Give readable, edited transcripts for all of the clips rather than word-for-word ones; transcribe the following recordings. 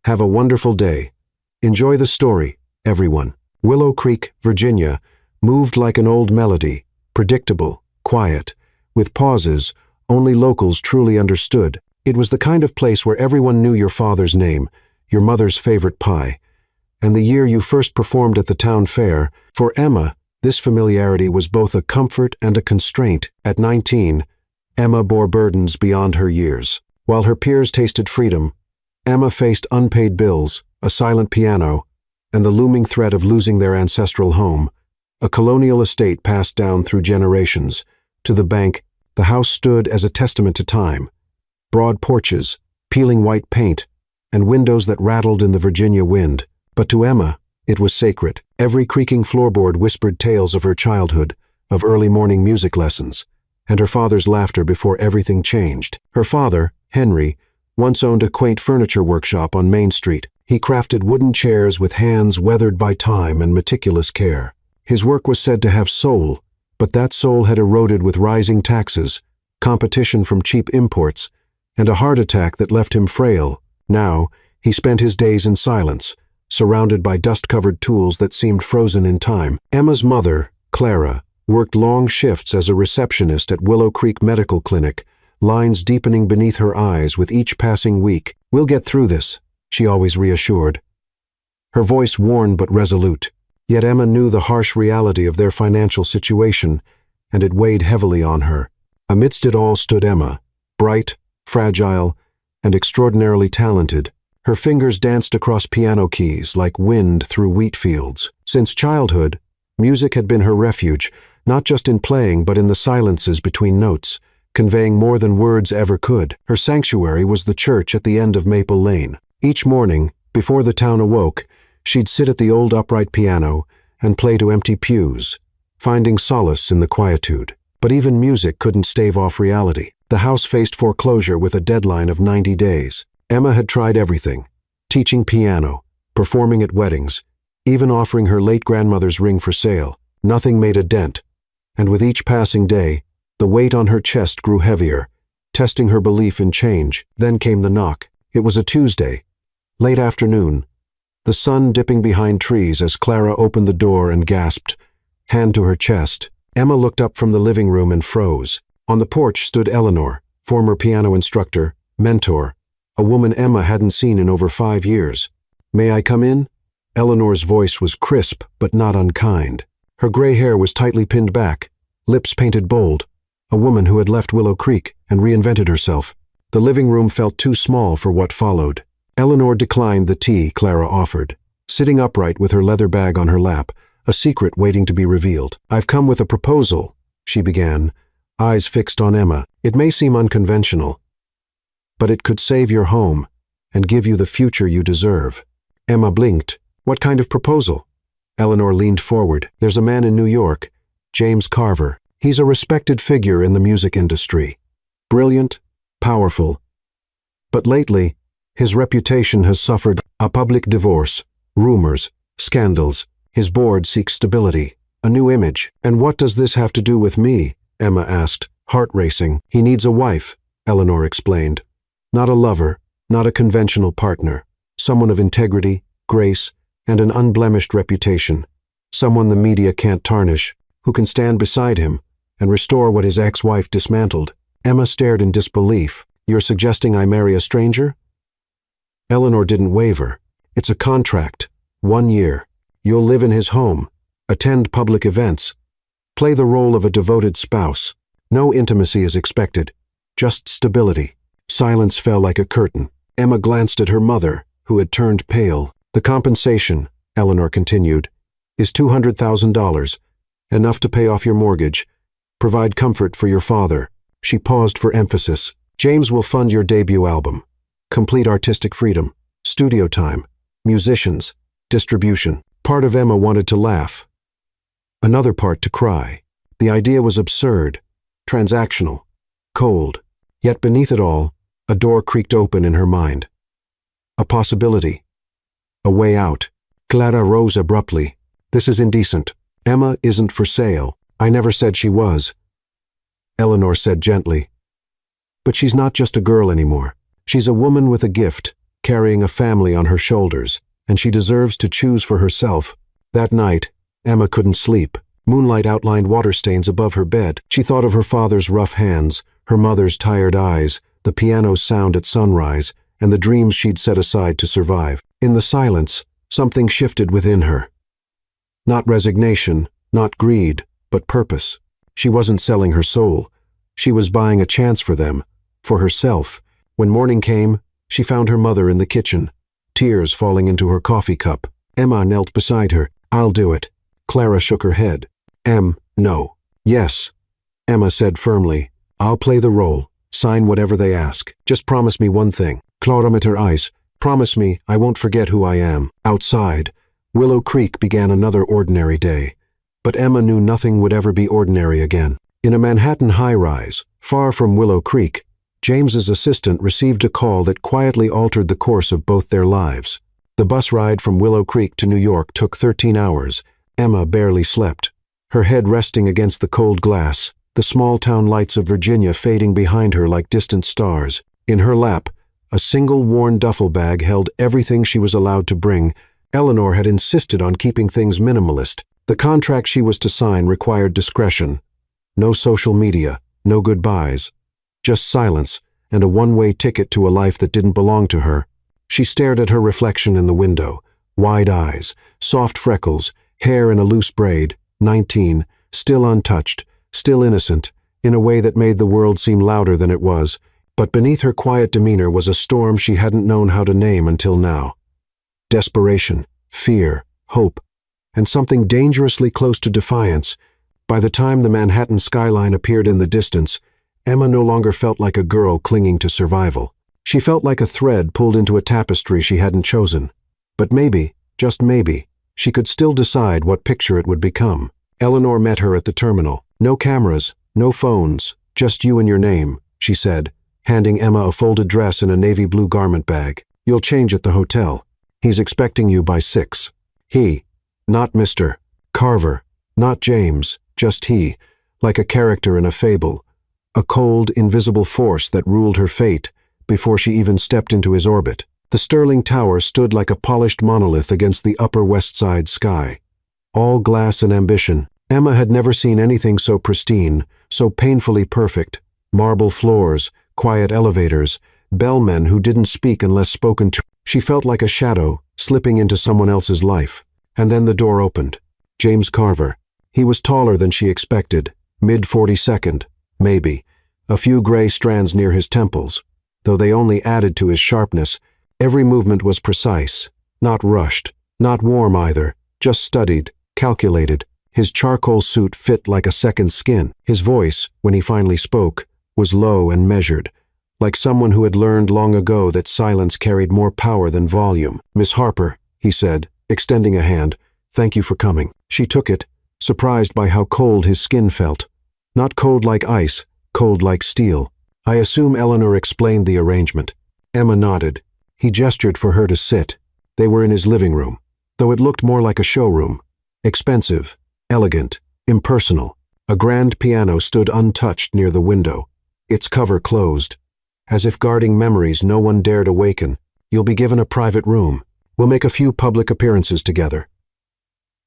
Have a wonderful day. Enjoy the story, everyone. Willow Creek, Virginia, moved like an old melody, predictable, quiet, with pauses only locals truly understood. It was the kind of place where everyone knew your father's name, your mother's favorite pie, and the year you first performed at the town fair. For Emma, this familiarity was both a comfort and a constraint. At 19, Emma bore burdens beyond her years. While her peers tasted freedom, Emma faced unpaid bills, a silent piano, and the looming threat of losing their ancestral home, a colonial estate passed down through generations. To the bank, the house stood as a testament to time. Broad porches, peeling white paint, and windows that rattled in the Virginia wind. But to Emma, it was sacred. Every creaking floorboard whispered tales of her childhood, of early morning music lessons, and her father's laughter before everything changed. Her father, Henry, once owned a quaint furniture workshop on Main Street. He crafted wooden chairs with hands weathered by time and meticulous care. His work was said to have soul, but that soul had eroded with rising taxes, competition from cheap imports, and a heart attack that left him frail. Now, he spent his days in silence, surrounded by dust-covered tools that seemed frozen in time. Emma's mother, Clara, worked long shifts as a receptionist at Willow Creek Medical Clinic, lines deepening beneath her eyes with each passing week. "We'll get through this," she always reassured, her voice worn but resolute. Yet Emma knew the harsh reality of their financial situation, and it weighed heavily on her. Amidst it all stood Emma, bright, fragile, and extraordinarily talented. Her fingers danced across piano keys like wind through wheat fields. Since childhood, music had been her refuge, not just in playing but in the silences between notes, conveying more than words ever could. Her sanctuary was the church at the end of Maple Lane. Each morning, before the town awoke, she'd sit at the old upright piano and play to empty pews, finding solace in the quietude. But even music couldn't stave off reality. The house faced foreclosure with a deadline of 90 days. Emma had tried everything, teaching piano, performing at weddings, even offering her late grandmother's ring for sale. Nothing made a dent, and with each passing day, the weight on her chest grew heavier, testing her belief in change. Then came the knock. It was a Tuesday, late afternoon, the sun dipping behind trees as Clara opened the door and gasped, hand to her chest. Emma looked up from the living room and froze. On the porch stood Eleanor, former piano instructor, mentor, a woman Emma hadn't seen in over 5 years. "May I come in?" Eleanor's voice was crisp but not unkind. Her gray hair was tightly pinned back, lips painted bold, a woman who had left Willow Creek and reinvented herself. The living room felt too small for what followed. Eleanor declined the tea Clara offered, sitting upright with her leather bag on her lap, a secret waiting to be revealed. "I've come with a proposal," she began, eyes fixed on Emma. "It may seem unconventional, but it could save your home and give you the future you deserve." Emma blinked. "What kind of proposal?" Eleanor leaned forward. "There's a man in New York, James Carver. He's a respected figure in the music industry. Brilliant, powerful. But lately, his reputation has suffered a public divorce, rumors, scandals. His board seeks stability, a new image." "And what does this have to do with me?" Emma asked, heart racing. "He needs a wife," Eleanor explained. "Not a lover, not a conventional partner. Someone of integrity, grace, and an unblemished reputation. Someone the media can't tarnish, who can stand beside him and restore what his ex-wife dismantled." Emma stared in disbelief. "You're suggesting I marry a stranger?" Eleanor didn't waver. "It's a contract. 1 year. You'll live in his home, attend public events, play the role of a devoted spouse. No intimacy is expected, just stability." Silence fell like a curtain. Emma glanced at her mother, who had turned pale. "The compensation," Eleanor continued, "is $200,000, enough to pay off your mortgage, provide comfort for your father." She paused for emphasis. "James will fund your debut album, complete artistic freedom, studio time, musicians, distribution." Part of Emma wanted to laugh, another part to cry. The idea was absurd, transactional, cold. Yet beneath it all, a door creaked open in her mind. A possibility. A way out. Clara rose abruptly. "This is indecent. Emma isn't for sale. I never said she was." Eleanor said gently. "But she's not just a girl anymore. She's a woman with a gift, carrying a family on her shoulders, and she deserves to choose for herself. That night, Emma couldn't sleep. Moonlight outlined water stains above her bed. She thought of her father's rough hands, her mother's tired eyes, the piano's sound at sunrise, and the dreams she'd set aside to survive. In the silence, something shifted within her. Not resignation, not greed, but purpose. She wasn't selling her soul. She was buying a chance for them, for herself. When morning came, she found her mother in the kitchen, tears falling into her coffee cup. Emma knelt beside her. "I'll do it." Clara shook her head. No. Yes. Emma said firmly, "I'll play the role. Sign whatever they ask. Just promise me one thing." Clara met her eyes. "Promise me I won't forget who I am." Outside, Willow Creek began another ordinary day. But Emma knew nothing would ever be ordinary again. In a Manhattan high-rise, far from Willow Creek, James's assistant received a call that quietly altered the course of both their lives. The bus ride from Willow Creek to New York took 13 hours. Emma barely slept, her head resting against the cold glass, the small-town lights of Virginia fading behind her like distant stars. In her lap, a single worn duffel bag held everything she was allowed to bring. Eleanor had insisted on keeping things minimalist. The contract she was to sign required discretion. No social media, no goodbyes, just silence and a one-way ticket to a life that didn't belong to her. She stared at her reflection in the window, wide eyes, soft freckles, hair in a loose braid, 19, still untouched, still innocent, in a way that made the world seem louder than it was. But beneath her quiet demeanor was a storm she hadn't known how to name until now. Desperation, fear, hope, and something dangerously close to defiance. By the time the Manhattan skyline appeared in the distance, Emma no longer felt like a girl clinging to survival. She felt like a thread pulled into a tapestry she hadn't chosen. But maybe, just maybe, she could still decide what picture it would become. Eleanor met her at the terminal. "No cameras, no phones, just you and your name," she said, handing Emma a folded dress and a navy blue garment bag. "You'll change at the hotel. He's expecting you by 6. He, not Mr. Carver, not James, just he, like a character in a fable, a cold, invisible force that ruled her fate before she even stepped into his orbit." The Sterling Tower stood like a polished monolith against the Upper West Side sky. All glass and ambition. Emma had never seen anything so pristine, so painfully perfect. Marble floors, quiet elevators, bellmen who didn't speak unless spoken to. She felt like a shadow slipping into someone else's life. And then the door opened. James Carver. He was taller than she expected, mid-42nd, maybe, a few gray strands near his temples. Though they only added to his sharpness, every movement was precise, not rushed, not warm either, just studied, calculated. His charcoal suit fit like a second skin. His voice, when he finally spoke, was low and measured, like someone who had learned long ago that silence carried more power than volume. "Miss Harper," he said, extending a hand, "thank you for coming." She took it, surprised by how cold his skin felt. Not cold like ice, cold like steel. "I assume Eleanor explained the arrangement." Emma nodded. He gestured for her to sit. They were in his living room, though it looked more like a showroom. Expensive, elegant, impersonal. A grand piano stood untouched near the window, its cover closed. As if guarding memories no one dared awaken. "You'll be given a private room. We'll make a few public appearances together.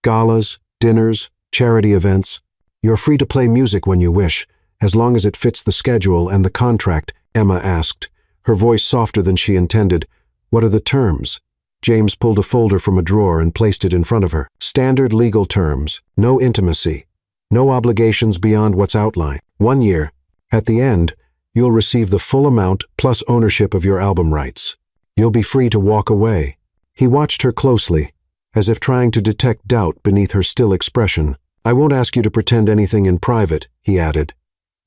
Galas, dinners, charity events. You're free to play music when you wish, as long as it fits the schedule and the contract," Emma asked, her voice softer than she intended. "What are the terms?" James pulled a folder from a drawer and placed it in front of her. "Standard legal terms. No intimacy. No obligations beyond what's outlined. 1 year. At the end, you'll receive the full amount plus ownership of your album rights. You'll be free to walk away." He watched her closely, as if trying to detect doubt beneath her still expression. "I won't ask you to pretend anything in private," he added.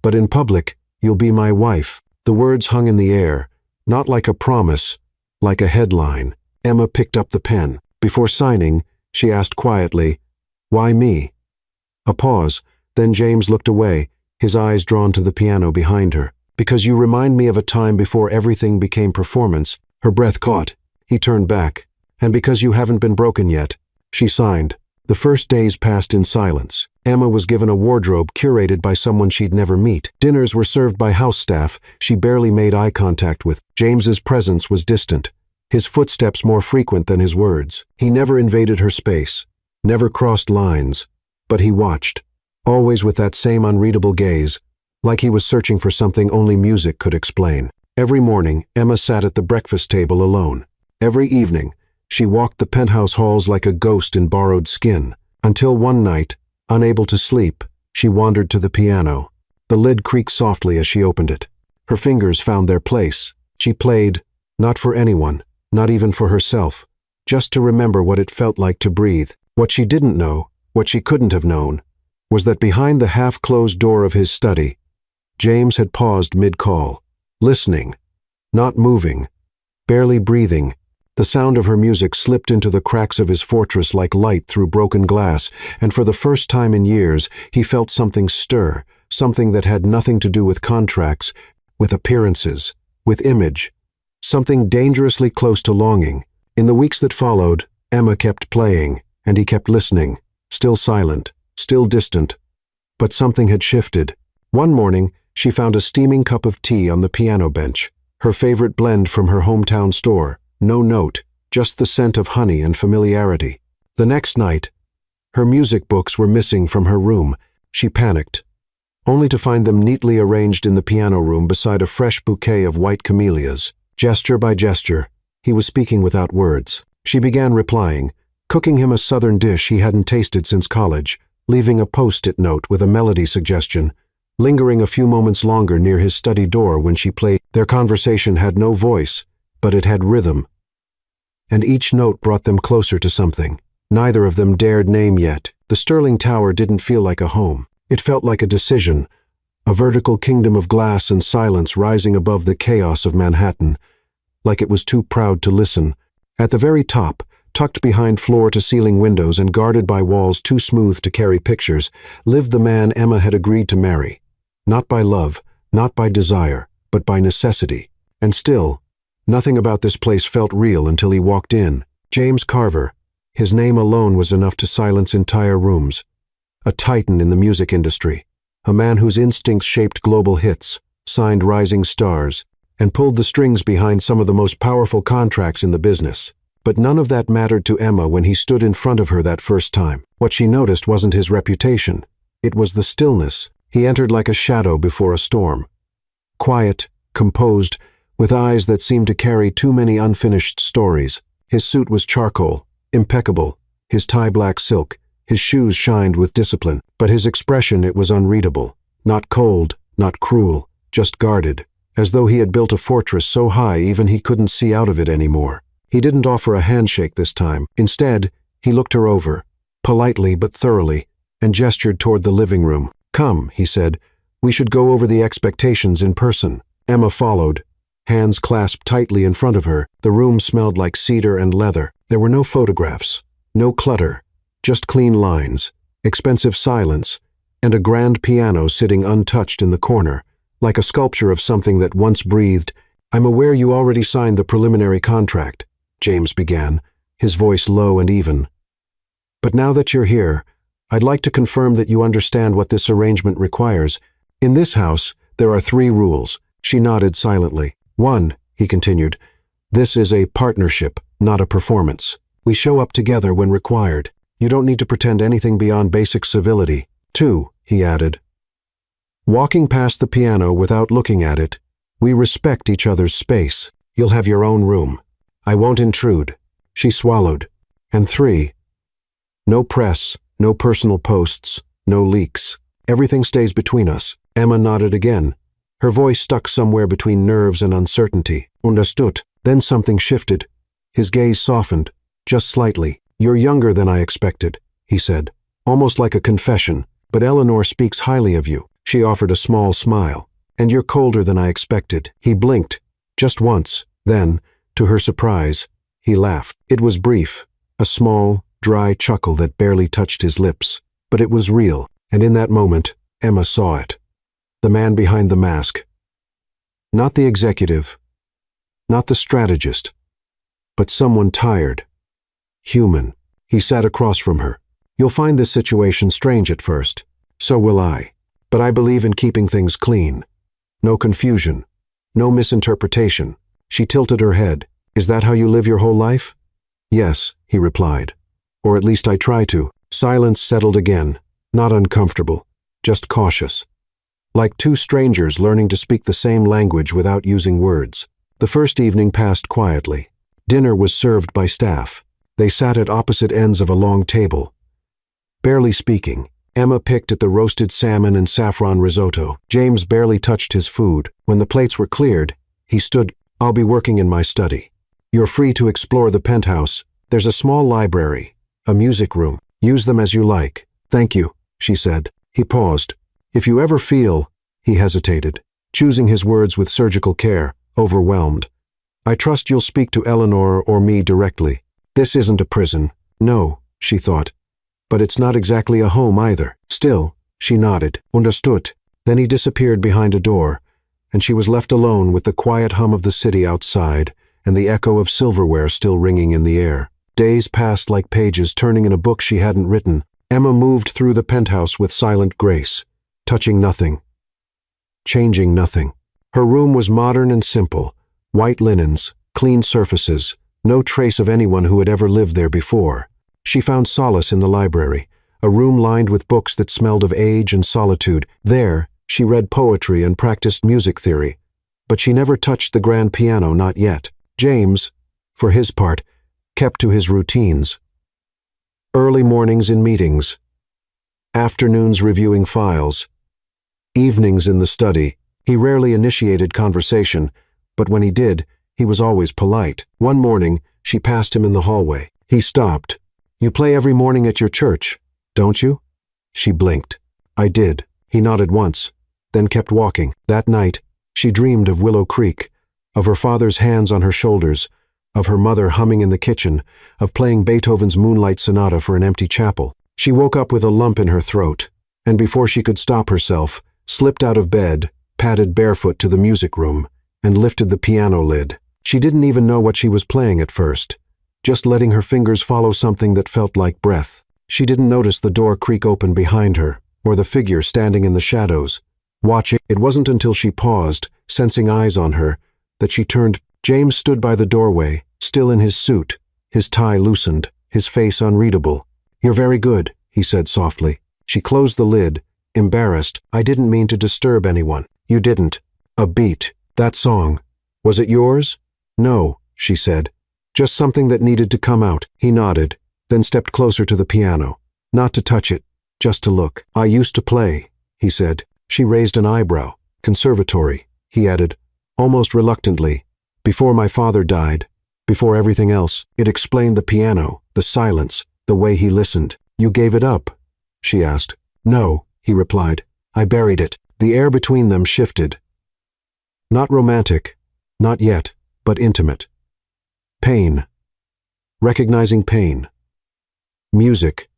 "But in public, you'll be my wife." The words hung in the air, not like a promise, like a headline. Emma picked up the pen. Before signing, she asked quietly, "Why me?" A pause, then James looked away, his eyes drawn to the piano behind her. "Because you remind me of a time before everything became performance." Her breath caught. He turned back. "And because you haven't been broken yet." She signed. The first days passed in silence. Emma was given a wardrobe curated by someone she'd never meet. Dinners were served by house staff she barely made eye contact with. James's presence was distant, his footsteps more frequent than his words. He never invaded her space, never crossed lines, but he watched, always with that same unreadable gaze, like he was searching for something only music could explain. Every morning, Emma sat at the breakfast table alone. Every evening, she walked the penthouse halls like a ghost in borrowed skin, until one night, unable to sleep, she wandered to the piano. The lid creaked softly as she opened it. Her fingers found their place. She played, not for anyone, not even for herself, just to remember what it felt like to breathe. What she didn't know, what she couldn't have known, was that behind the half-closed door of his study, James had paused mid-call, listening, not moving, barely breathing. The sound of her music slipped into the cracks of his fortress like light through broken glass, and for the first time in years, he felt something stir, something that had nothing to do with contracts, with appearances, with image, something dangerously close to longing. In the weeks that followed, Emma kept playing, and he kept listening, still silent, still distant. But something had shifted. One morning, she found a steaming cup of tea on the piano bench, her favorite blend from her hometown store. No note, just the scent of honey and familiarity. The next night, her music books were missing from her room. She panicked, only to find them neatly arranged in the piano room beside a fresh bouquet of white camellias. Gesture by gesture, he was speaking without words. She began replying, cooking him a southern dish he hadn't tasted since college, leaving a post-it note with a melody suggestion, lingering a few moments longer near his study door when she played. Their conversation had no voice, but it had rhythm, and each note brought them closer to something. Neither of them dared name yet. The Sterling Tower didn't feel like a home. It felt like a decision, a vertical kingdom of glass and silence rising above the chaos of Manhattan, like it was too proud to listen. At the very top, tucked behind floor-to-ceiling windows and guarded by walls too smooth to carry pictures, lived the man Emma had agreed to marry. Not by love, not by desire, but by necessity. And still, nothing about this place felt real until he walked in. James Carver. His name alone was enough to silence entire rooms. A titan in the music industry. A man whose instincts shaped global hits, signed rising stars, and pulled the strings behind some of the most powerful contracts in the business. But none of that mattered to Emma when he stood in front of her that first time. What she noticed wasn't his reputation. It was the stillness. He entered like a shadow before a storm. Quiet, composed, with eyes that seemed to carry too many unfinished stories. His suit was charcoal, impeccable, his tie black silk, his shoes shined with discipline, but his expression, it was unreadable. Not cold, not cruel, just guarded, as though he had built a fortress so high even he couldn't see out of it anymore. He didn't offer a handshake this time. Instead, he looked her over, politely but thoroughly, and gestured toward the living room. "Come," he said, "we should go over the expectations in person." Emma followed, hands clasped tightly in front of her. The room smelled like cedar and leather. There were no photographs, no clutter, just clean lines, expensive silence, and a grand piano sitting untouched in the corner, like a sculpture of something that once breathed. "I'm aware you already signed the preliminary contract," James began, his voice low and even. "But now that you're here, I'd like to confirm that you understand what this arrangement requires. In this house, there are 3 rules." She nodded silently. "1," he continued, "this is a partnership, not a performance. We show up together when required. You don't need to pretend anything beyond basic civility. 2," he added, walking past the piano without looking at it, "we respect each other's space. You'll have your own room. I won't intrude." She swallowed. "And 3, no press, no personal posts, no leaks. Everything stays between us." Emma nodded again, her voice stuck somewhere between nerves and uncertainty. "Understood." Then something shifted. His gaze softened, just slightly. "You're younger than I expected," he said, almost like a confession, "but Eleanor speaks highly of you." She offered a small smile. "And you're colder than I expected." He blinked, just once. Then, to her surprise, he laughed. It was brief, a small, dry chuckle that barely touched his lips. But it was real, and in that moment, Emma saw it. The man behind the mask. Not the executive, not the strategist, but someone tired, human. He sat across from her. "You'll find this situation strange at first. So will I. But I believe in keeping things clean. No confusion, no misinterpretation." She tilted her head. "Is that how you live your whole life?" "Yes," he replied. "Or at least I try to." Silence settled again, not uncomfortable, just cautious. Like two strangers learning to speak the same language without using words. The first evening passed quietly. Dinner was served by staff. They sat at opposite ends of a long table. Barely speaking, Emma picked at the roasted salmon and saffron risotto. James barely touched his food. When the plates were cleared, he stood. "I'll be working in my study. You're free to explore the penthouse. There's a small library, a music room. Use them as you like." "Thank you," she said. He paused. "If you ever feel," he hesitated, choosing his words with surgical care, overwhelmed. "I trust you'll speak to Eleanor or me directly. This isn't a prison." "No," she thought. "But it's not exactly a home either." Still, she nodded. "Understood." Then he disappeared behind a door, and she was left alone with the quiet hum of the city outside and the echo of silverware still ringing in the air. Days passed like pages turning in a book she hadn't written. Emma moved through the penthouse with silent grace, touching nothing, changing nothing. Her room was modern and simple, white linens, clean surfaces, no trace of anyone who had ever lived there before. She found solace in the library, a room lined with books that smelled of age and solitude. There, she read poetry and practiced music theory. But she never touched the grand piano, not yet. James, for his part, kept to his routines. Early mornings in meetings, afternoons reviewing files, evenings in the study. He rarely initiated conversation, but when he did, he was always polite. One morning, she passed him in the hallway. He stopped. "You play every morning at your church, don't you?" She blinked. "I did." He nodded once, then kept walking. That night, she dreamed of Willow Creek, of her father's hands on her shoulders, of her mother humming in the kitchen, of playing Beethoven's Moonlight Sonata for an empty chapel. She woke up with a lump in her throat, and before she could stop herself, slipped out of bed, padded barefoot to the music room, and lifted the piano lid. She didn't even know what she was playing at first, just letting her fingers follow something that felt like breath. She didn't notice the door creak open behind her, or the figure standing in the shadows, watching. It wasn't until she paused, sensing eyes on her, that she turned. James stood by the doorway, still in his suit, his tie loosened, his face unreadable. "You're very good," he said softly. She closed the lid, embarrassed. "I didn't mean to disturb anyone." "You didn't." A beat. "That song. Was it yours?" "No," she said. "Just something that needed to come out." He nodded, then stepped closer to the piano. Not to touch it, just to look. "I used to play," he said. She raised an eyebrow. "Conservatory," he added, almost reluctantly. "Before my father died, before everything else." It explained the piano, the silence, the way he listened. "You gave it up?" she asked. "No," he replied. "I buried it." The air between them shifted. Not romantic, not yet, but intimate. Pain. Recognizing pain. Music.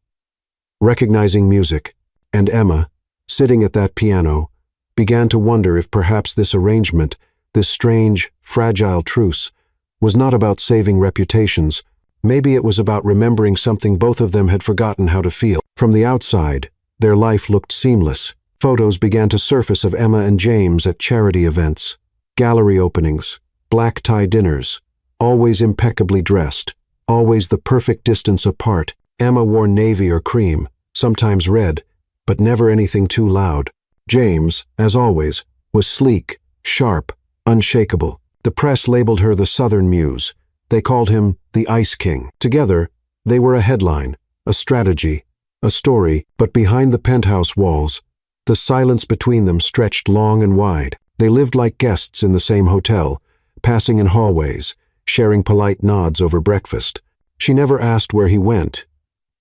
Recognizing music. And Emma, sitting at that piano, began to wonder if perhaps this arrangement, this strange, fragile truce, was not about saving reputations. Maybe it was about remembering something both of them had forgotten how to feel. From the outside, their life looked seamless. Photos began to surface of Emma and James at charity events, gallery openings, black tie dinners, always impeccably dressed, always the perfect distance apart. Emma wore navy or cream, sometimes red, but never anything too loud. James, as always, was sleek, sharp, unshakable. The press labeled her the Southern Muse. They called him the Ice King. Together, they were a headline, a strategy, a story, but behind the penthouse walls, the silence between them stretched long and wide. They lived like guests in the same hotel, passing in hallways, sharing polite nods over breakfast. She never asked where he went.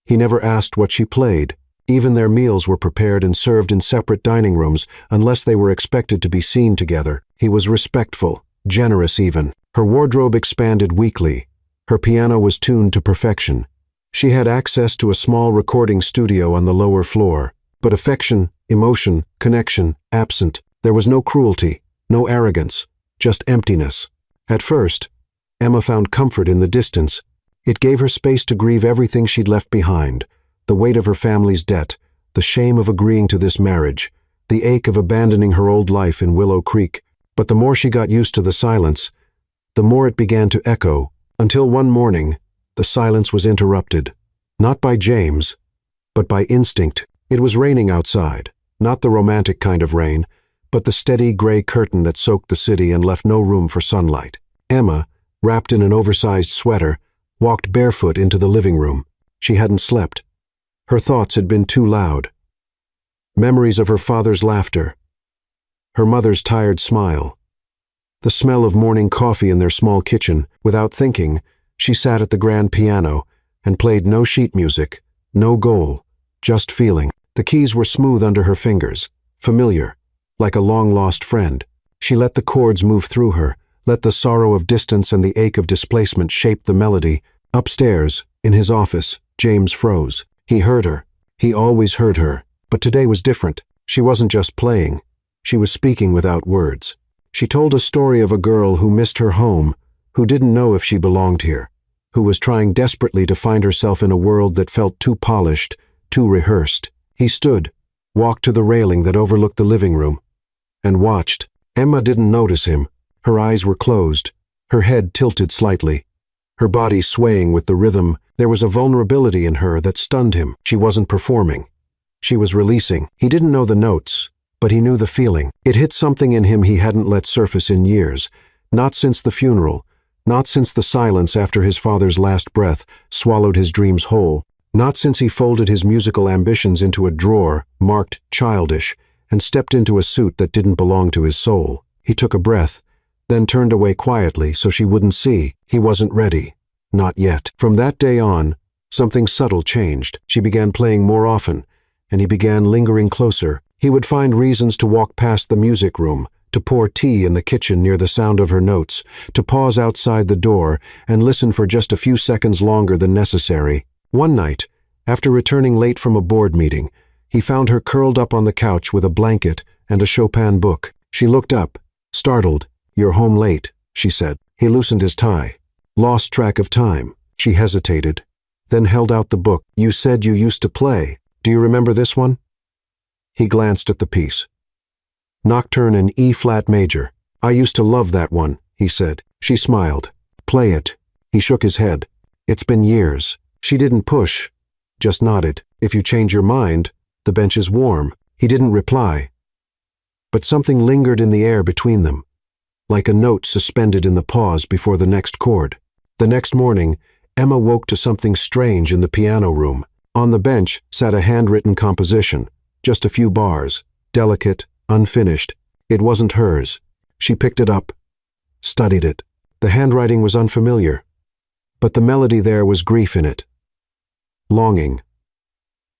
He never asked what she played. Even their meals were prepared and served in separate dining rooms unless they were expected to be seen together. He was respectful, generous even. Her wardrobe expanded weekly. Her piano was tuned to perfection. She had access to a small recording studio on the lower floor, but affection, emotion, connection, absent. There was no cruelty, no arrogance, just emptiness. At first, Emma found comfort in the distance. It gave her space to grieve everything she'd left behind, the weight of her family's debt, the shame of agreeing to this marriage, the ache of abandoning her old life in Willow Creek. But the more she got used to the silence, the more it began to echo, Until one morning, the silence was interrupted, not by James, but by instinct. It was raining outside, not the romantic kind of rain, but the steady gray curtain that soaked the city and left no room for sunlight. Emma, wrapped in an oversized sweater, walked barefoot into the living room. She hadn't slept. Her thoughts had been too loud. Memories of her father's laughter, her mother's tired smile, the smell of morning coffee in their small kitchen. Without thinking, she sat at the grand piano and played no sheet music, no goal, just feeling. The keys were smooth under her fingers, familiar, like a long-lost friend. She let the chords move through her, let the sorrow of distance and the ache of displacement shape the melody. Upstairs, in his office, James froze. He heard her. He always heard her. But today was different. She wasn't just playing. She was speaking without words. She told a story of a girl who missed her home, who didn't know if she belonged here, who was trying desperately to find herself in a world that felt too polished, too rehearsed. He stood, walked to the railing that overlooked the living room, and watched. Emma didn't notice him. Her eyes were closed, her head tilted slightly, her body swaying with the rhythm. There was a vulnerability in her that stunned him. She wasn't performing. She was releasing. He didn't know the notes, but he knew the feeling. It hit something in him he hadn't let surface in years, not since the funeral, not since the silence after his father's last breath swallowed his dreams whole, not since he folded his musical ambitions into a drawer marked childish and stepped into a suit that didn't belong to his soul. He took a breath, then turned away quietly so she wouldn't see. He wasn't ready. Not yet. From that day on, something subtle changed. She began playing more often, and he began lingering closer. He would find reasons to walk past the music room, to pour tea in the kitchen near the sound of her notes, to pause outside the door and listen for just a few seconds longer than necessary. One night, after returning late from a board meeting, he found her curled up on the couch with a blanket and a Chopin book. She looked up, startled. "You're home late," she said. He loosened his tie. Lost track of time. She hesitated, then held out the book. "You said you used to play. Do you remember this one?" He glanced at the piece. "Nocturne in E-flat major. I used to love that one," he said. She smiled. "Play it." He shook his head. "It's been years." She didn't push, just nodded. "If you change your mind, the bench is warm." He didn't reply. But something lingered in the air between them, like a note suspended in the pause before the next chord. The next morning, Emma woke to something strange in the piano room. On the bench sat a handwritten composition, just a few bars, delicate, unfinished. It wasn't hers. She picked it up, studied it. The handwriting was unfamiliar, but the melody there was grief in it. Longing.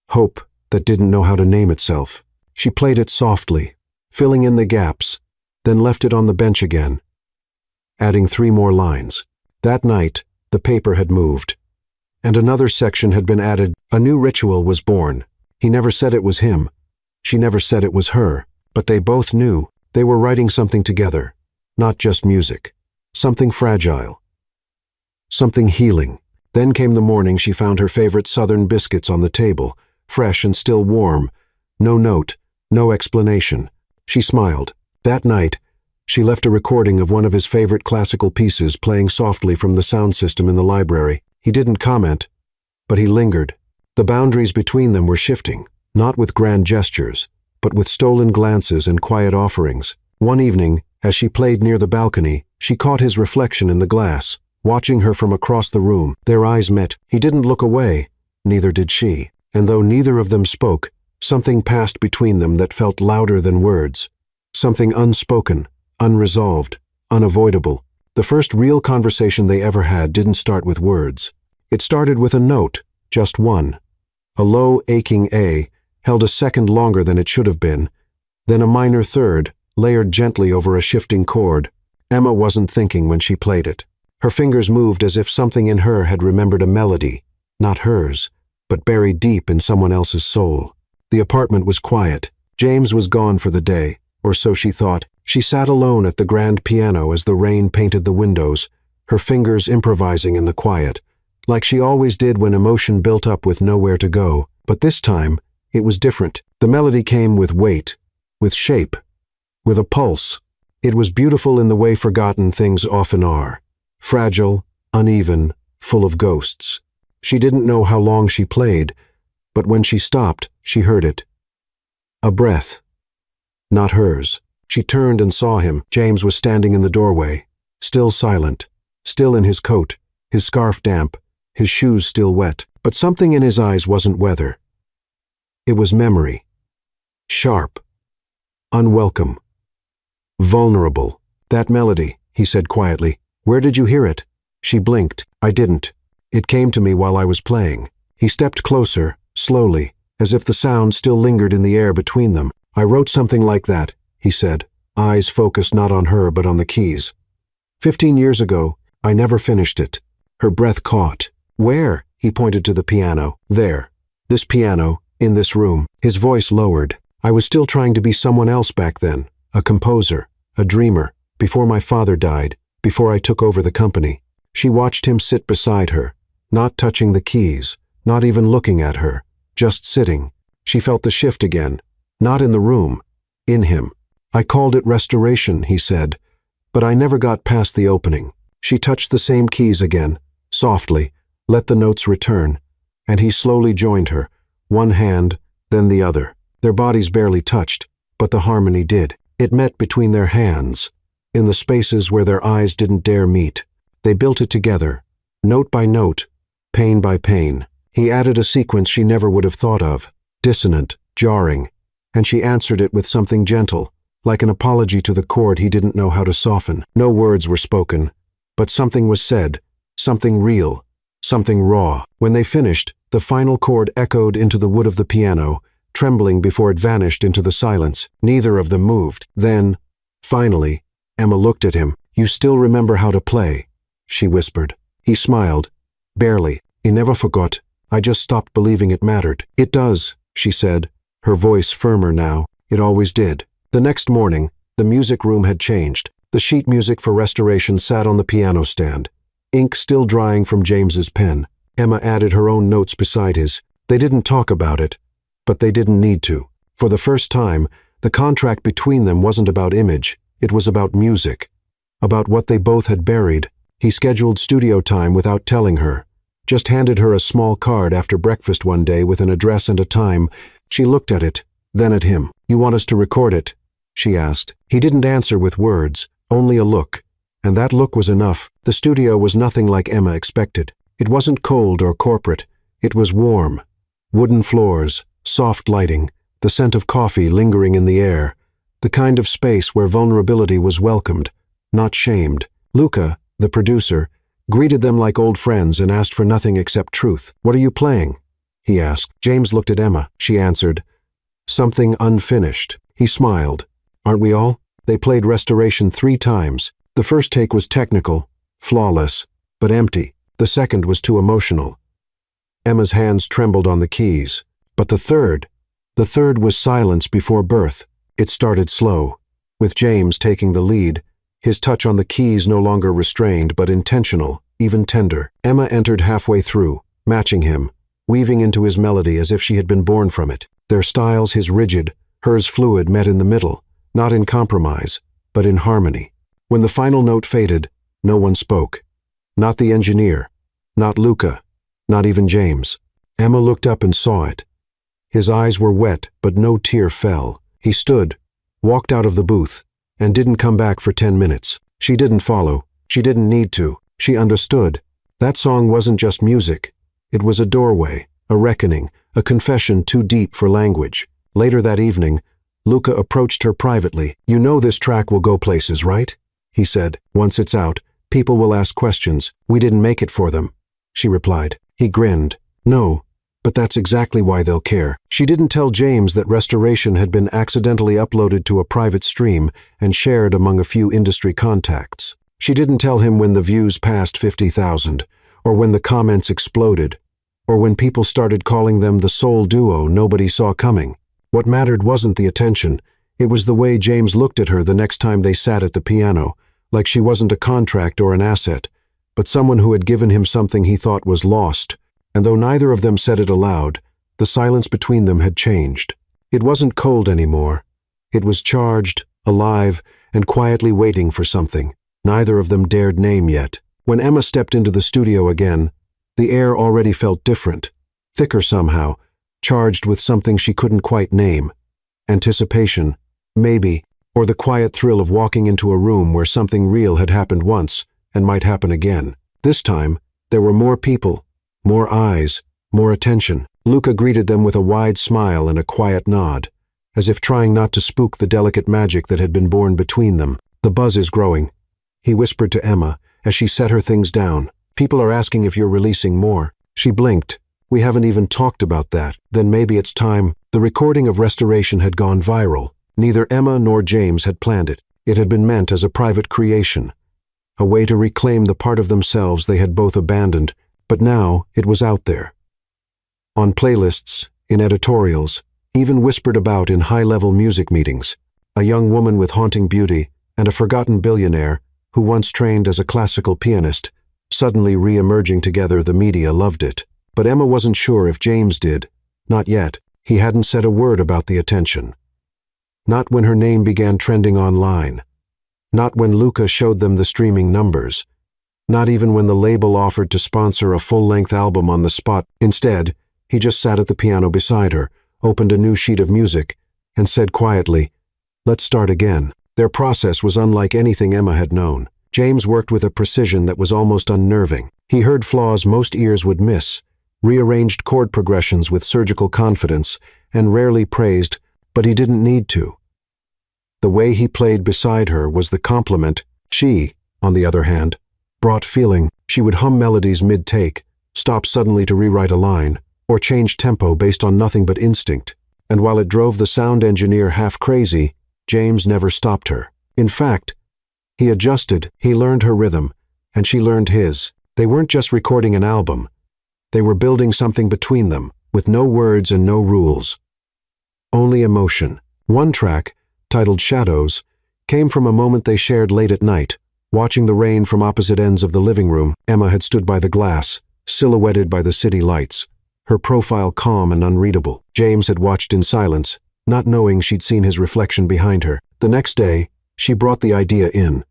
Hope that didn't know how to name itself. She played it softly, filling in the gaps, then left it on the bench again, adding 3 more lines. That night, the paper had moved, and another section had been added. A new ritual was born. He never said it was him. She never said it was her, but they both knew they were writing something together, not just music, something fragile, something healing. Then came the morning. She found her favorite Southern biscuits on the table, fresh and still warm. No note, no explanation. She smiled. That night, she left a recording of one of his favorite classical pieces playing softly from the sound system in the library. He didn't comment, but he lingered. The boundaries between them were shifting, not with grand gestures, but with stolen glances and quiet offerings. One evening, as she played near the balcony, she caught his reflection in the glass, watching her from across the room. Their eyes met. He didn't look away, neither did she. And though neither of them spoke, something passed between them that felt louder than words. Something unspoken, unresolved, unavoidable. The first real conversation they ever had didn't start with words. It started with a note, just one. A low, aching A, held a second longer than it should have been, then a minor third, layered gently over a shifting chord. Emma wasn't thinking when she played it. Her fingers moved as if something in her had remembered a melody, not hers, but buried deep in someone else's soul. The apartment was quiet. James was gone for the day, or so she thought. She sat alone at the grand piano as the rain painted the windows, her fingers improvising in the quiet, like she always did when emotion built up with nowhere to go. But this time, it was different. The melody came with weight, with shape, with a pulse. It was beautiful in the way forgotten things often are. Fragile, uneven, full of ghosts. She didn't know how long she played, but when she stopped, she heard it. A breath. Not hers. She turned and saw him. James was standing in the doorway, still silent, still in his coat, his scarf damp, his shoes still wet. But something in his eyes wasn't weather. It was memory. Sharp. Unwelcome. Vulnerable. That melody, he said quietly. Where did you hear it? She blinked. I didn't. It came to me while I was playing. He stepped closer, slowly, as if the sound still lingered in the air between them. I wrote something like that, he said, eyes focused not on her but on the keys. 15 years ago, I never finished it. Her breath caught. Where? He pointed to the piano. There. This piano, in this room. His voice lowered. I was still trying to be someone else back then. A composer. A dreamer. Before my father died. Before I took over the company. She watched him sit beside her. Not touching the keys. Not even looking at her. Just sitting. She felt the shift again. Not in the room. In him. I called it restoration, he said. But I never got past the opening. She touched the same keys again. Softly. Let the notes return, and he slowly joined her, one hand, then the other. Their bodies barely touched, but the harmony did. It met between their hands, in the spaces where their eyes didn't dare meet. They built it together, note by note, pain by pain. He added a sequence she never would have thought of, dissonant, jarring, and she answered it with something gentle, like an apology to the chord he didn't know how to soften. No words were spoken, but something was said, something real. Something raw. When they finished, the final chord echoed into the wood of the piano, trembling before it vanished into the silence. Neither of them moved. Then, finally, Emma looked at him. You still remember how to play, she whispered. He smiled. Barely. He never forgot. I just stopped believing it mattered. It does, she said, her voice firmer now. It always did. The next morning, the music room had changed. The sheet music for restoration sat on the piano stand. Ink still drying from James's pen. Emma added her own notes beside his. They didn't talk about it, but they didn't need to. For the first time, the contract between them wasn't about image, it was about music. About what they both had buried. He scheduled studio time without telling her. Just handed her a small card after breakfast one day with an address and a time. She looked at it, then at him. You want us to record it? She asked. He didn't answer with words, only a look. And that look was enough. The studio was nothing like Emma expected. It wasn't cold or corporate. It was warm. Wooden floors, soft lighting, the scent of coffee lingering in the air. The kind of space where vulnerability was welcomed, not shamed. Luca, the producer, greeted them like old friends and asked for nothing except truth. What are you playing? He asked. James looked at Emma. She answered, something unfinished. He smiled. Aren't we all? They played restoration 3 times. The first take was technical, flawless, but empty. The second was too emotional. Emma's hands trembled on the keys. But the third was silence before birth. It started slow, with James taking the lead, his touch on the keys no longer restrained but intentional, even tender. Emma entered halfway through, matching him, weaving into his melody as if she had been born from it. Their styles, his rigid, hers fluid, met in the middle, not in compromise, but in harmony. When the final note faded, no one spoke. Not the engineer, not Luca, not even James. Emma looked up and saw it. His eyes were wet, but no tear fell. He stood, walked out of the booth, and didn't come back for 10 minutes. She didn't follow. She didn't need to. She understood. That song wasn't just music. It was a doorway, a reckoning, a confession too deep for language. Later that evening, Luca approached her privately. You know this track will go places, right? He said. Once it's out, people will ask questions. We didn't make it for them, she replied. He grinned. No, but that's exactly why they'll care. She didn't tell James that restoration had been accidentally uploaded to a private stream and shared among a few industry contacts. She didn't tell him when the views passed 50,000, or when the comments exploded, or when people started calling them the soul duo nobody saw coming. What mattered wasn't the attention. It was the way James looked at her the next time they sat at the piano, like she wasn't a contract or an asset, but someone who had given him something he thought was lost. And though neither of them said it aloud, the silence between them had changed. It wasn't cold anymore. It was charged, alive, and quietly waiting for something. Neither of them dared name yet. When Emma stepped into the studio again, the air already felt different, thicker somehow, charged with something she couldn't quite name. Anticipation, maybe, or the quiet thrill of walking into a room where something real had happened once and might happen again. This time, there were more people, more eyes, more attention. Luca greeted them with a wide smile and a quiet nod, as if trying not to spook the delicate magic that had been born between them. "The buzz is growing," he whispered to Emma as she set her things down. "People are asking if you're releasing more." She blinked. "We haven't even talked about that." "Then maybe it's time." The recording of Restoration had gone viral. Neither Emma nor James had planned it. It had been meant as a private creation, a way to reclaim the part of themselves they had both abandoned, but now it was out there. On playlists, in editorials, even whispered about in high-level music meetings. A young woman with haunting beauty and a forgotten billionaire who once trained as a classical pianist, suddenly re-emerging together. The media loved it. But Emma wasn't sure if James did. Not yet. He hadn't said a word about the attention. Not when her name began trending online. Not when Luca showed them the streaming numbers. Not even when the label offered to sponsor a full-length album on the spot. Instead, he just sat at the piano beside her, opened a new sheet of music, and said quietly, "Let's start again." Their process was unlike anything Emma had known. James worked with a precision that was almost unnerving. He heard flaws most ears would miss, rearranged chord progressions with surgical confidence, and rarely praised, but he didn't need to. The way he played beside her was the compliment. She, on the other hand, brought feeling. She would hum melodies mid-take, stop suddenly to rewrite a line, or change tempo based on nothing but instinct. And while it drove the sound engineer half crazy, James never stopped her. In fact, he adjusted, he learned her rhythm, and she learned his. They weren't just recording an album. They were building something between them, with no words and no rules. Only emotion. One track, titled Shadows, came from a moment they shared late at night, watching the rain from opposite ends of the living room. Emma had stood by the glass, silhouetted by the city lights, her profile calm and unreadable. James had watched in silence, not knowing she'd seen his reflection behind her. The next day, she brought the idea in.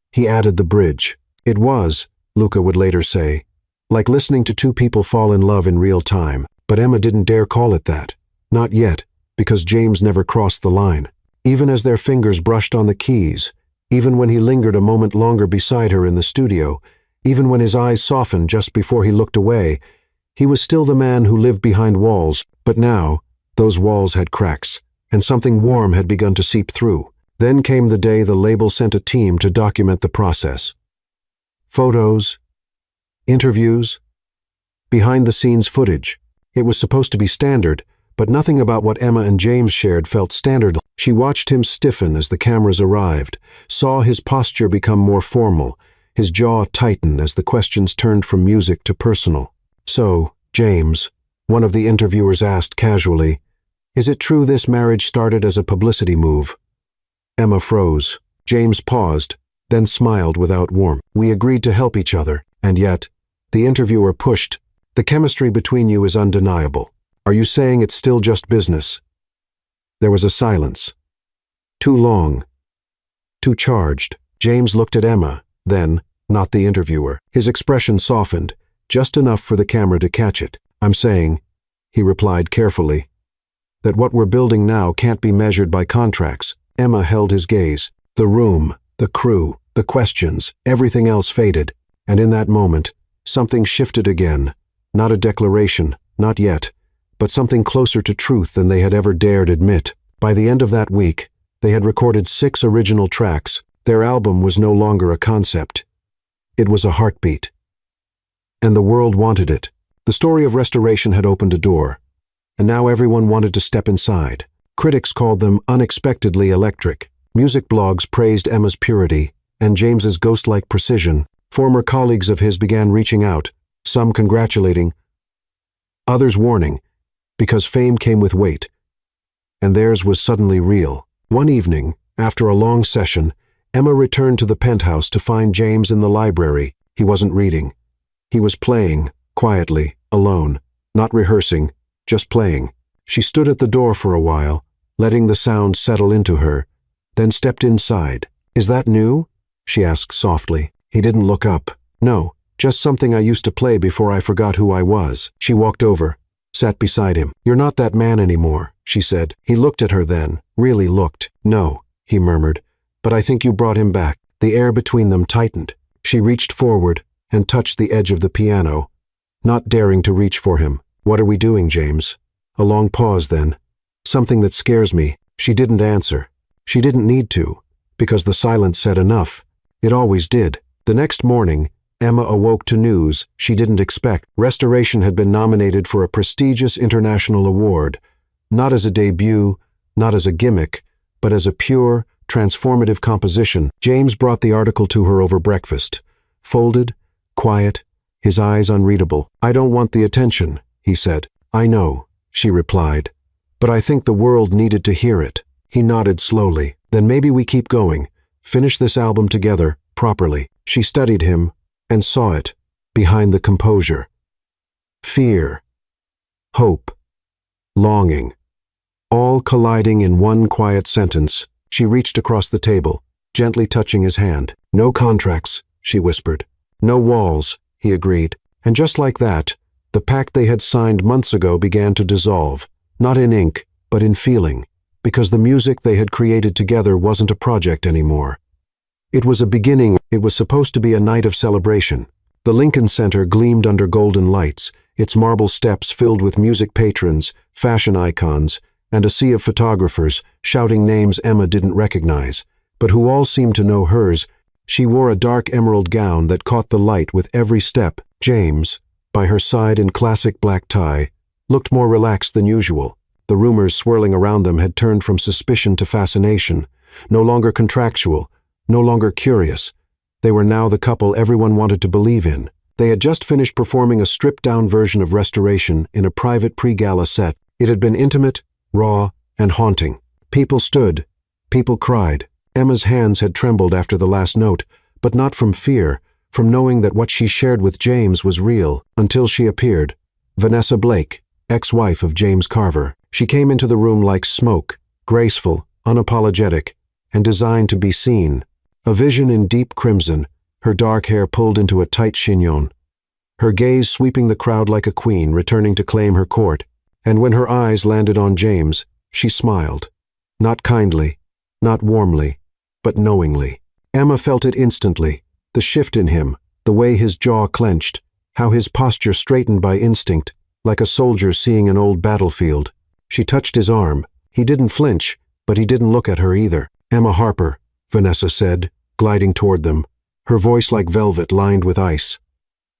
He added the bridge. It was, Luca would later say, like listening to two people fall in love in real time. But Emma didn't dare call it that. Not yet, because James never crossed the line. Even as their fingers brushed on the keys, even when he lingered a moment longer beside her in the studio, even when his eyes softened just before he looked away, he was still the man who lived behind walls. But now, those walls had cracks, and something warm had begun to seep through. Then came the day the label sent a team to document the process. Photos, interviews, behind-the-scenes footage. It was supposed to be standard, but nothing about what Emma and James shared felt standard. She watched him stiffen as the cameras arrived, saw his posture become more formal, his jaw tighten as the questions turned from music to personal. "So, James," one of the interviewers asked casually, "is it true this marriage started as a publicity move?" Emma froze. James paused, then smiled without warmth. "We agreed to help each other, and yet," the interviewer pushed, "the chemistry between you is undeniable. Are you saying it's still just business?" There was a silence. Too long. Too charged. James looked at Emma, then, not the interviewer. His expression softened, just enough for the camera to catch it. "I'm saying," he replied carefully, "that what we're building now can't be measured by contracts." Emma held his gaze. The room, the crew, the questions, everything else faded. And in that moment, something shifted again. Not a declaration, not yet, but something closer to truth than they had ever dared admit. By the end of that week, they had recorded 6 original tracks. Their album was no longer a concept. It was a heartbeat. And the world wanted it. The story of Restoration had opened a door, and now everyone wanted to step inside. Critics called them unexpectedly electric. Music blogs praised Emma's purity and James's ghost-like precision. Former colleagues of his began reaching out, some congratulating, others warning, because fame came with weight. And theirs was suddenly real. One evening, after a long session, Emma returned to the penthouse to find James in the library. He wasn't reading. He was playing, quietly, alone, not rehearsing, just playing. She stood at the door for a while, letting the sound settle into her, then stepped inside. "Is that new?" she asked softly. He didn't look up. No, just something I used to play before I forgot who I was. She walked over, sat beside him. You're not that man anymore, she said. He looked at her then, really looked. No, he murmured, but I think you brought him back. The air between them tightened. She reached forward and touched the edge of the piano, not daring to reach for him. What are we doing, James? A long pause then. Something that scares me. She didn't answer. She didn't need to, because the silence said enough. It always did. The next morning, Emma awoke to news she didn't expect. Restoration had been nominated for a prestigious international award, not as a debut, not as a gimmick, but as a pure, transformative composition. James brought the article to her over breakfast, folded, quiet, his eyes unreadable. I don't want the attention, he said. I know, she replied, but I think the world needed to hear it. He nodded slowly. Then maybe we keep going, finish this album together, properly. She studied him, and saw it, behind the composure. Fear, hope, longing, all colliding in one quiet sentence. She reached across the table, gently touching his hand. No contracts, she whispered. No walls, he agreed. And just like that, the pact they had signed months ago began to dissolve, not in ink, but in feeling, because the music they had created together wasn't a project anymore. It was a beginning. It was supposed to be a night of celebration. The Lincoln Center gleamed under golden lights, its marble steps filled with music patrons, fashion icons, and a sea of photographers shouting names Emma didn't recognize, but who all seemed to know hers. She wore a dark emerald gown that caught the light with every step. James, by her side in classic black tie, looked more relaxed than usual. The rumors swirling around them had turned from suspicion to fascination, no longer contractual, no longer curious. They were now the couple everyone wanted to believe in. They had just finished performing a stripped-down version of Restoration in a private pre-gala set. It had been intimate, raw, and haunting. People stood. People cried. Emma's hands had trembled after the last note, but not from fear, from knowing that what she shared with James was real, until she appeared. Vanessa Blake, ex-wife of James Carver. She came into the room like smoke, graceful, unapologetic, and designed to be seen. A vision in deep crimson, her dark hair pulled into a tight chignon, her gaze sweeping the crowd like a queen returning to claim her court. And when her eyes landed on James, she smiled. Not kindly, not warmly, but knowingly. Emma felt it instantly, the shift in him, the way his jaw clenched, how his posture straightened by instinct, like a soldier seeing an old battlefield. She touched his arm. He didn't flinch, but he didn't look at her either. Emma Harper, Vanessa said, gliding toward them, her voice like velvet lined with ice.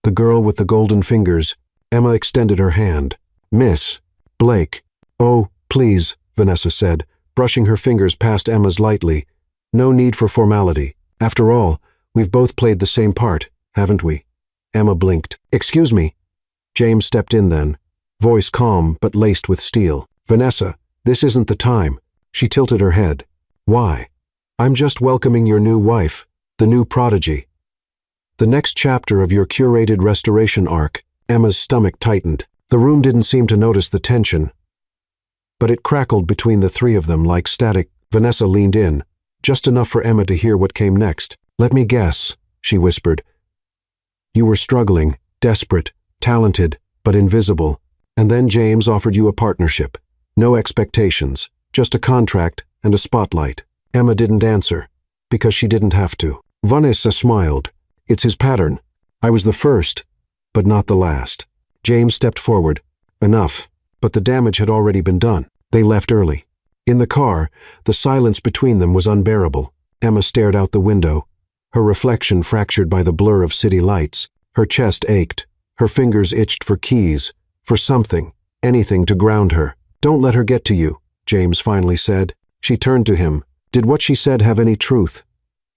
The girl with the golden fingers. Emma extended her hand. Miss Blake. Oh, please, Vanessa said, brushing her fingers past Emma's lightly. No need for formality. After all, we've both played the same part, haven't we? Emma blinked. Excuse me. James stepped in then, voice calm but laced with steel. Vanessa, this isn't the time. She tilted her head. Why? I'm just welcoming your new wife, the new prodigy. The next chapter of your curated restoration arc. Emma's stomach tightened. The room didn't seem to notice the tension, but it crackled between the three of them like static. Vanessa leaned in, just enough for Emma to hear what came next. Let me guess, she whispered. You were struggling, desperate, talented, but invisible, and then James offered you a partnership. No expectations, just a contract and a spotlight. Emma didn't answer, because she didn't have to. Vanessa smiled. It's his pattern. I was the first, but not the last. James stepped forward. Enough, but the damage had already been done. They left early. In the car, the silence between them was unbearable. Emma stared out the window, her reflection fractured by the blur of city lights. Her chest ached. Her fingers itched for keys, for something, anything to ground her. Don't let her get to you, James finally said. She turned to him. Did what she said have any truth?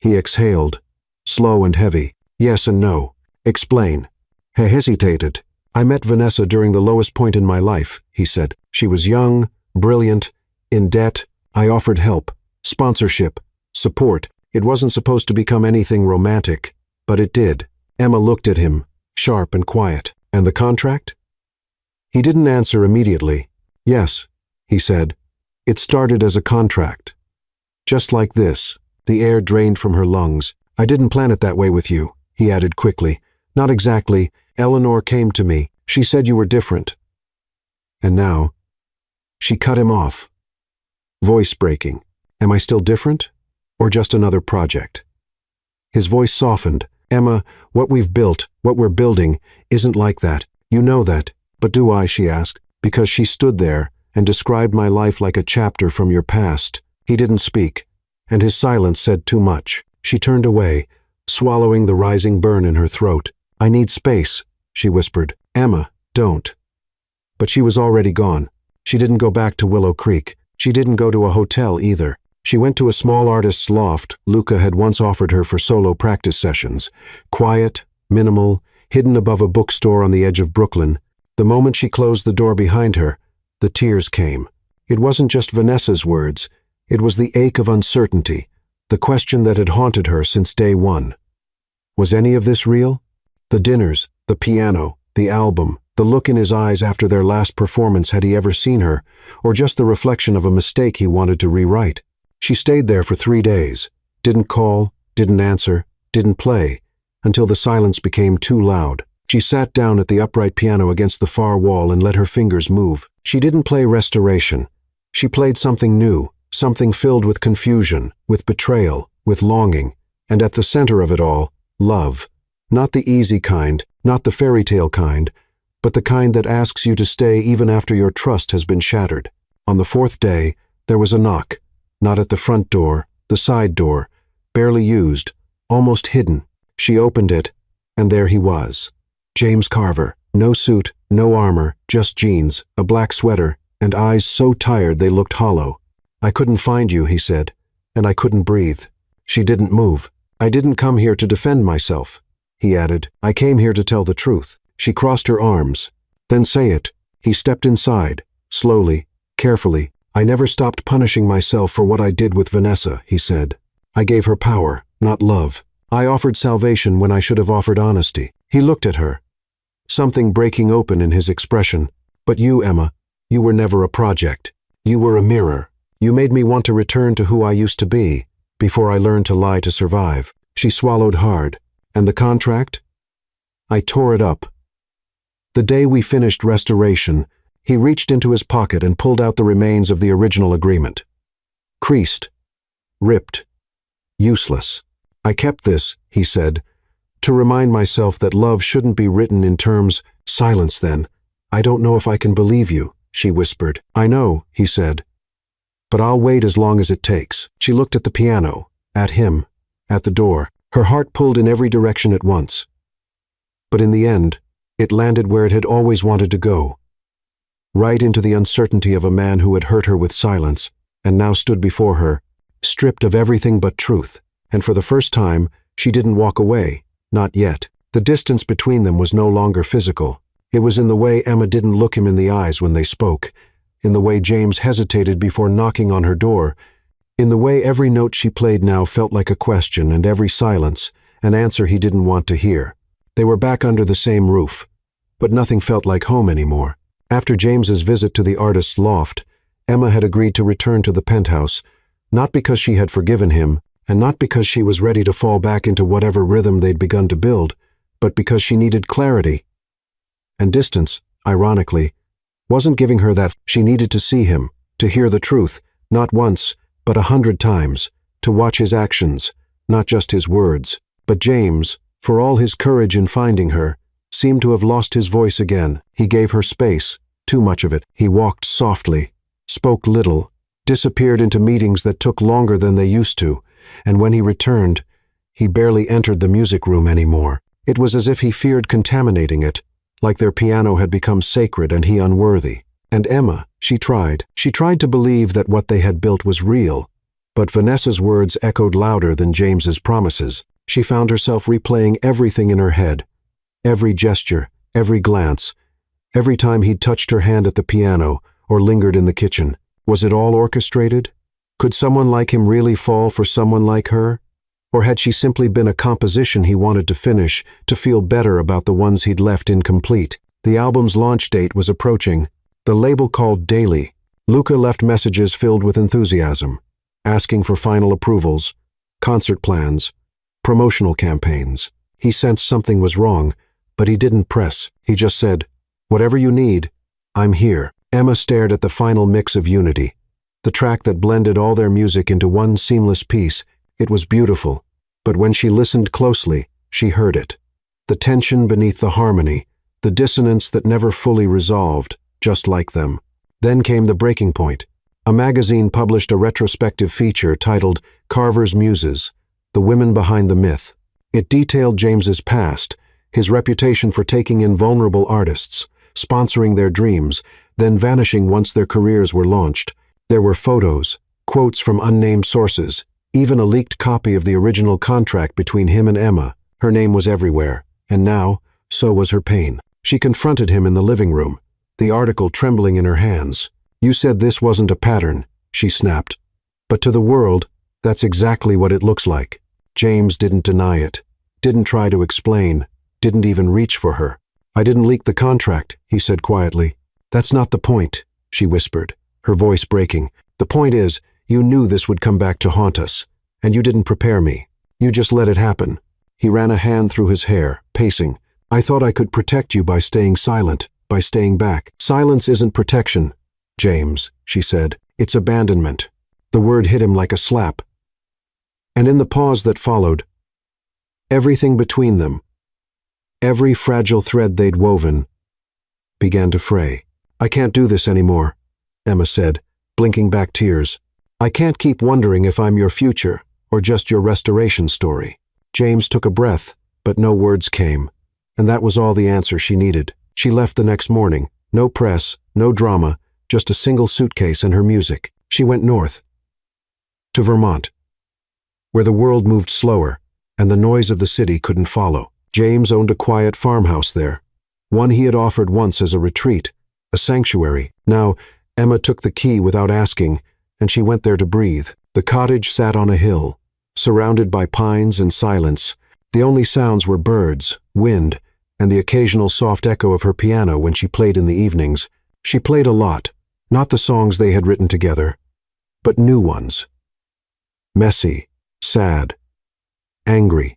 He exhaled, slow and heavy. Yes and no. Explain. He hesitated. I met Vanessa during the lowest point in my life, he said. She was young, brilliant, in debt. I offered help, sponsorship, support. It wasn't supposed to become anything romantic, but it did. Emma looked at him, sharp and quiet. And the contract? He didn't answer immediately. Yes, he said. It started as a contract. Just like this. The air drained from her lungs. I didn't plan it that way with you, he added quickly. Not exactly. Eleanor came to me. She said you were different. And now, she cut him off. Voice breaking. Am I still different? Or just another project? His voice softened. Emma, what we've built, what we're building, isn't like that. You know that. But do I, she asked, because she stood there and described my life like a chapter from your past. He didn't speak, and his silence said too much. She turned away, swallowing the rising burn in her throat. I need space, she whispered. Emma, don't. But she was already gone. She didn't go back to Willow Creek. She didn't go to a hotel either. She went to a small artist's loft Luca had once offered her for solo practice sessions. Quiet, minimal, hidden above a bookstore on the edge of Brooklyn. The moment she closed the door behind her, the tears came. It wasn't just Vanessa's words. It was the ache of uncertainty, the question that had haunted her since day one. Was any of this real? The dinners, the piano, the album, the look in his eyes after their last performance, had he ever seen her, or just the reflection of a mistake he wanted to rewrite? She stayed there for 3 days, didn't call, didn't answer, didn't play, until the silence became too loud. She sat down at the upright piano against the far wall and let her fingers move. She didn't play Restoration. She played something new, something filled with confusion, with betrayal, with longing, and at the center of it all, love. Not the easy kind, not the fairy tale kind, but the kind that asks you to stay even after your trust has been shattered. On the 4th day, there was a knock. Not at the front door, the side door, barely used, almost hidden. She opened it, and there he was. James Carver. No suit, no armor, just jeans, a black sweater, and eyes so tired they looked hollow. I couldn't find you, he said, and I couldn't breathe. She didn't move. I didn't come here to defend myself, he added. I came here to tell the truth. She crossed her arms. Then say it. He stepped inside, slowly, carefully. I never stopped punishing myself for what I did with Vanessa, he said. I gave her power, not love. I offered salvation when I should have offered honesty. He looked at her, something breaking open in his expression. But you, Emma, you were never a project. You were a mirror. You made me want to return to who I used to be, before I learned to lie to survive. She swallowed hard. And the contract? I tore it up. The day we finished Restoration, he reached into his pocket and pulled out the remains of the original agreement. Creased, ripped, useless. I kept this, he said, to remind myself that love shouldn't be written in terms. Silence then. I don't know if I can believe you, she whispered. I know, he said. But I'll wait as long as it takes. She looked at the piano, at him, at the door. Her heart pulled in every direction at once. But in the end, it landed where it had always wanted to go. Right into the uncertainty of a man who had hurt her with silence, and now stood before her, stripped of everything but truth. And for the first time, she didn't walk away. Not yet. The distance between them was no longer physical. It was in the way Emma didn't look him in the eyes when they spoke, in the way James hesitated before knocking on her door, in the way every note she played now felt like a question and every silence, an answer he didn't want to hear. They were back under the same roof, but nothing felt like home anymore. After James's visit to the artist's loft, Emma had agreed to return to the penthouse, not because she had forgiven him, and not because she was ready to fall back into whatever rhythm they'd begun to build, but because she needed clarity. And distance, ironically, wasn't giving her that. She needed to see him, to hear the truth, not once, but 100 times, to watch his actions, not just his words. But James, for all his courage in finding her, seemed to have lost his voice again. He gave her space, too much of it. He walked softly, spoke little, disappeared into meetings that took longer than they used to, and when he returned, he barely entered the music room anymore. It was as if he feared contaminating it, like their piano had become sacred and he unworthy. And Emma, she tried to believe that what they had built was real, but Vanessa's words echoed louder than James's promises. She found herself replaying everything in her head, every gesture, every glance, every time he'd touched her hand at the piano or lingered in the kitchen. Was it all orchestrated? Could someone like him really fall for someone like her? Or had she simply been a composition he wanted to finish, to feel better about the ones he'd left incomplete? The album's launch date was approaching. The label called daily. Luca left messages filled with enthusiasm, asking for final approvals, concert plans, promotional campaigns. He sensed something was wrong, But he didn't press. He just said, "Whatever you need, I'm here." Emma stared at the final mix of Unity, the track that blended all their music into one seamless piece. It was beautiful, but when she listened closely, she heard it. The tension beneath the harmony, the dissonance that never fully resolved, just like them. Then came the breaking point. A magazine published a retrospective feature titled Carver's Muses, The Women Behind the Myth. It detailed James's past, his reputation for taking in vulnerable artists, sponsoring their dreams, then vanishing once their careers were launched. There were photos, quotes from unnamed sources, even a leaked copy of the original contract between him and Emma. Her name was everywhere, and now, so was her pain. She confronted him in the living room, the article trembling in her hands. "You said this wasn't a pattern," she snapped. "But to the world, that's exactly what it looks like." James didn't deny it, didn't try to explain, didn't even reach for her. "I didn't leak the contract," he said quietly. "That's not the point," she whispered, her voice breaking. "The point is, you knew this would come back to haunt us, and you didn't prepare me. You just let it happen." He ran a hand through his hair, pacing. "I thought I could protect you by staying silent, by staying back." "Silence isn't protection, James," she said. "It's abandonment." The word hit him like a slap. And in the pause that followed, everything between them, every fragile thread they'd woven, began to fray. "I can't do this anymore," Emma said, blinking back tears. "I can't keep wondering if I'm your future, or just your restoration story." James took a breath, but no words came, and that was all the answer she needed. She left the next morning. No press, no drama, just a single suitcase and her music. She went north, to Vermont, where the world moved slower, and the noise of the city couldn't follow. James owned a quiet farmhouse there, one he had offered once as a retreat, a sanctuary. Now, Emma took the key without asking, and she went there to breathe. The cottage sat on a hill, surrounded by pines and silence. The only sounds were birds, wind, and the occasional soft echo of her piano when she played in the evenings. She played a lot, not the songs they had written together, but new ones. Messy, sad, angry,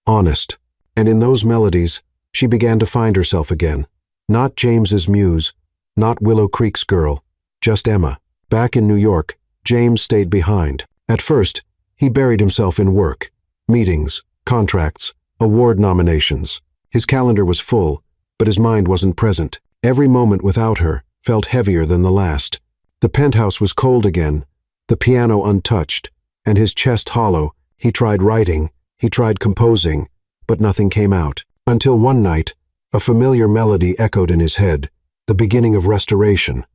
honest. And in those melodies, she began to find herself again. Not James's muse, not Willow Creek's girl, just Emma. Back in New York, James stayed behind. At first, he buried himself in work, meetings, contracts, award nominations. His calendar was full, but his mind wasn't present. Every moment without her felt heavier than the last. The penthouse was cold again, the piano untouched, and his chest hollow. He tried writing, he tried composing, but nothing came out. Until one night, a familiar melody echoed in his head, the beginning of restoration.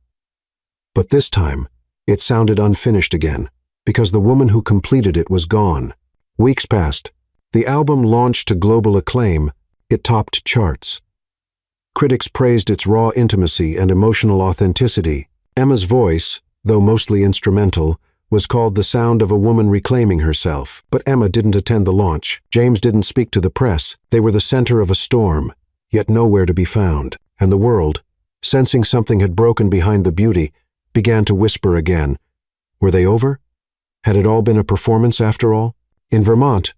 But this time, it sounded unfinished again, because the woman who completed it was gone. Weeks passed. The album launched to global acclaim. It topped charts. Critics praised its raw intimacy and emotional authenticity. Emma's voice, though mostly instrumental, was called the sound of a woman reclaiming herself. But Emma didn't attend the launch. James didn't speak to the press. They were the center of a storm, yet nowhere to be found. And the world, sensing something had broken behind the beauty, began to whisper again. Were they over? Had it all been a performance after all? In Vermont,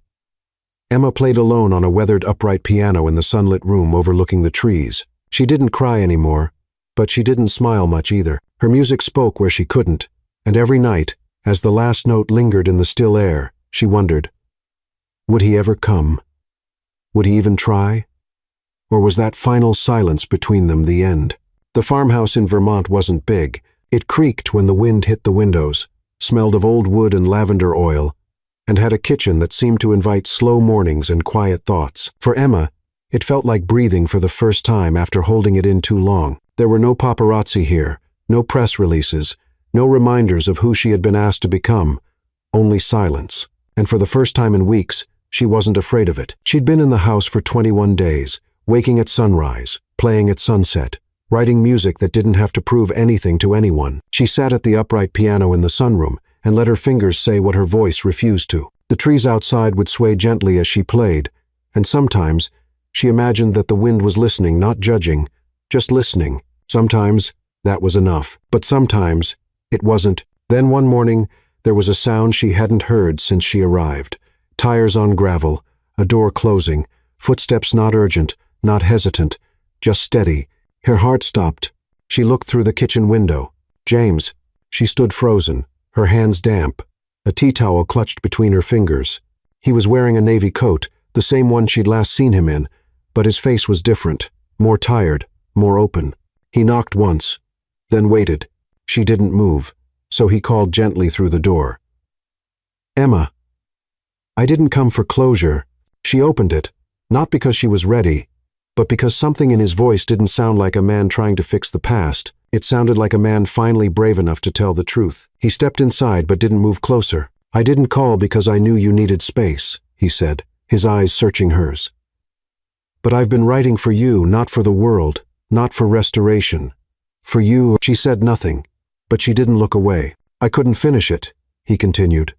Emma played alone on a weathered upright piano in the sunlit room overlooking the trees. She didn't cry anymore, but she didn't smile much either. Her music spoke where she couldn't, and every night, as the last note lingered in the still air, she wondered, would he ever come? Would he even try? Or was that final silence between them the end? The farmhouse in Vermont wasn't big. It creaked when the wind hit the windows, smelled of old wood and lavender oil, and had a kitchen that seemed to invite slow mornings and quiet thoughts. For Emma, it felt like breathing for the first time after holding it in too long. There were no paparazzi here, no press releases, no reminders of who she had been asked to become, only silence. And for the first time in weeks, she wasn't afraid of it. She'd been in the house for 21 days, waking at sunrise, playing at sunset, writing music that didn't have to prove anything to anyone. She sat at the upright piano in the sunroom and let her fingers say what her voice refused to. The trees outside would sway gently as she played, and sometimes she imagined that the wind was listening, not judging, just listening. Sometimes that was enough, but sometimes it wasn't. Then one morning, there was a sound she hadn't heard since she arrived. Tires on gravel, a door closing, footsteps not urgent, not hesitant, just steady. Her heart stopped. She looked through the kitchen window. James. She stood frozen, her hands damp, a tea towel clutched between her fingers. He was wearing a navy coat, the same one she'd last seen him in, but his face was different, more tired, more open. He knocked once, then waited. She didn't move, so he called gently through the door. "Emma." "I didn't come for closure." She opened it, not because she was ready, but because something in his voice didn't sound like a man trying to fix the past. It sounded like a man finally brave enough to tell the truth. He stepped inside but didn't move closer. "I didn't call because I knew you needed space," he said, his eyes searching hers. "But I've been writing for you, not for the world, not for restoration. For you." She said nothing, but she didn't look away. "I couldn't finish it," he continued.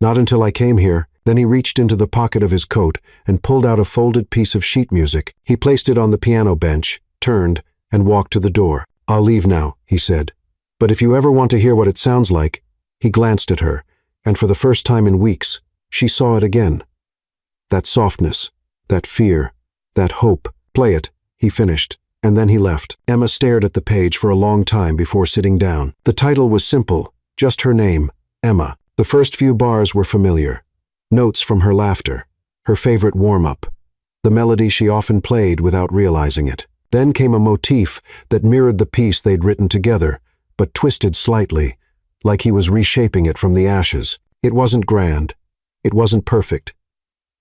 "Not until I came here." Then he reached into the pocket of his coat and pulled out a folded piece of sheet music. He placed it on the piano bench, turned, and walked to the door. "I'll leave now," he said. "But if you ever want to hear what it sounds like." He glanced at her, and for the first time in weeks, she saw it again. That softness, that fear, that hope. "Play it," he finished, and then he left. Emma stared at the page for a long time before sitting down. The title was simple, just her name, Emma. The first few bars were familiar. Notes from her laughter, her favorite warm-up, the melody she often played without realizing it. Then came a motif that mirrored the piece they'd written together, but twisted slightly, like he was reshaping it from the ashes. It wasn't grand. It wasn't perfect.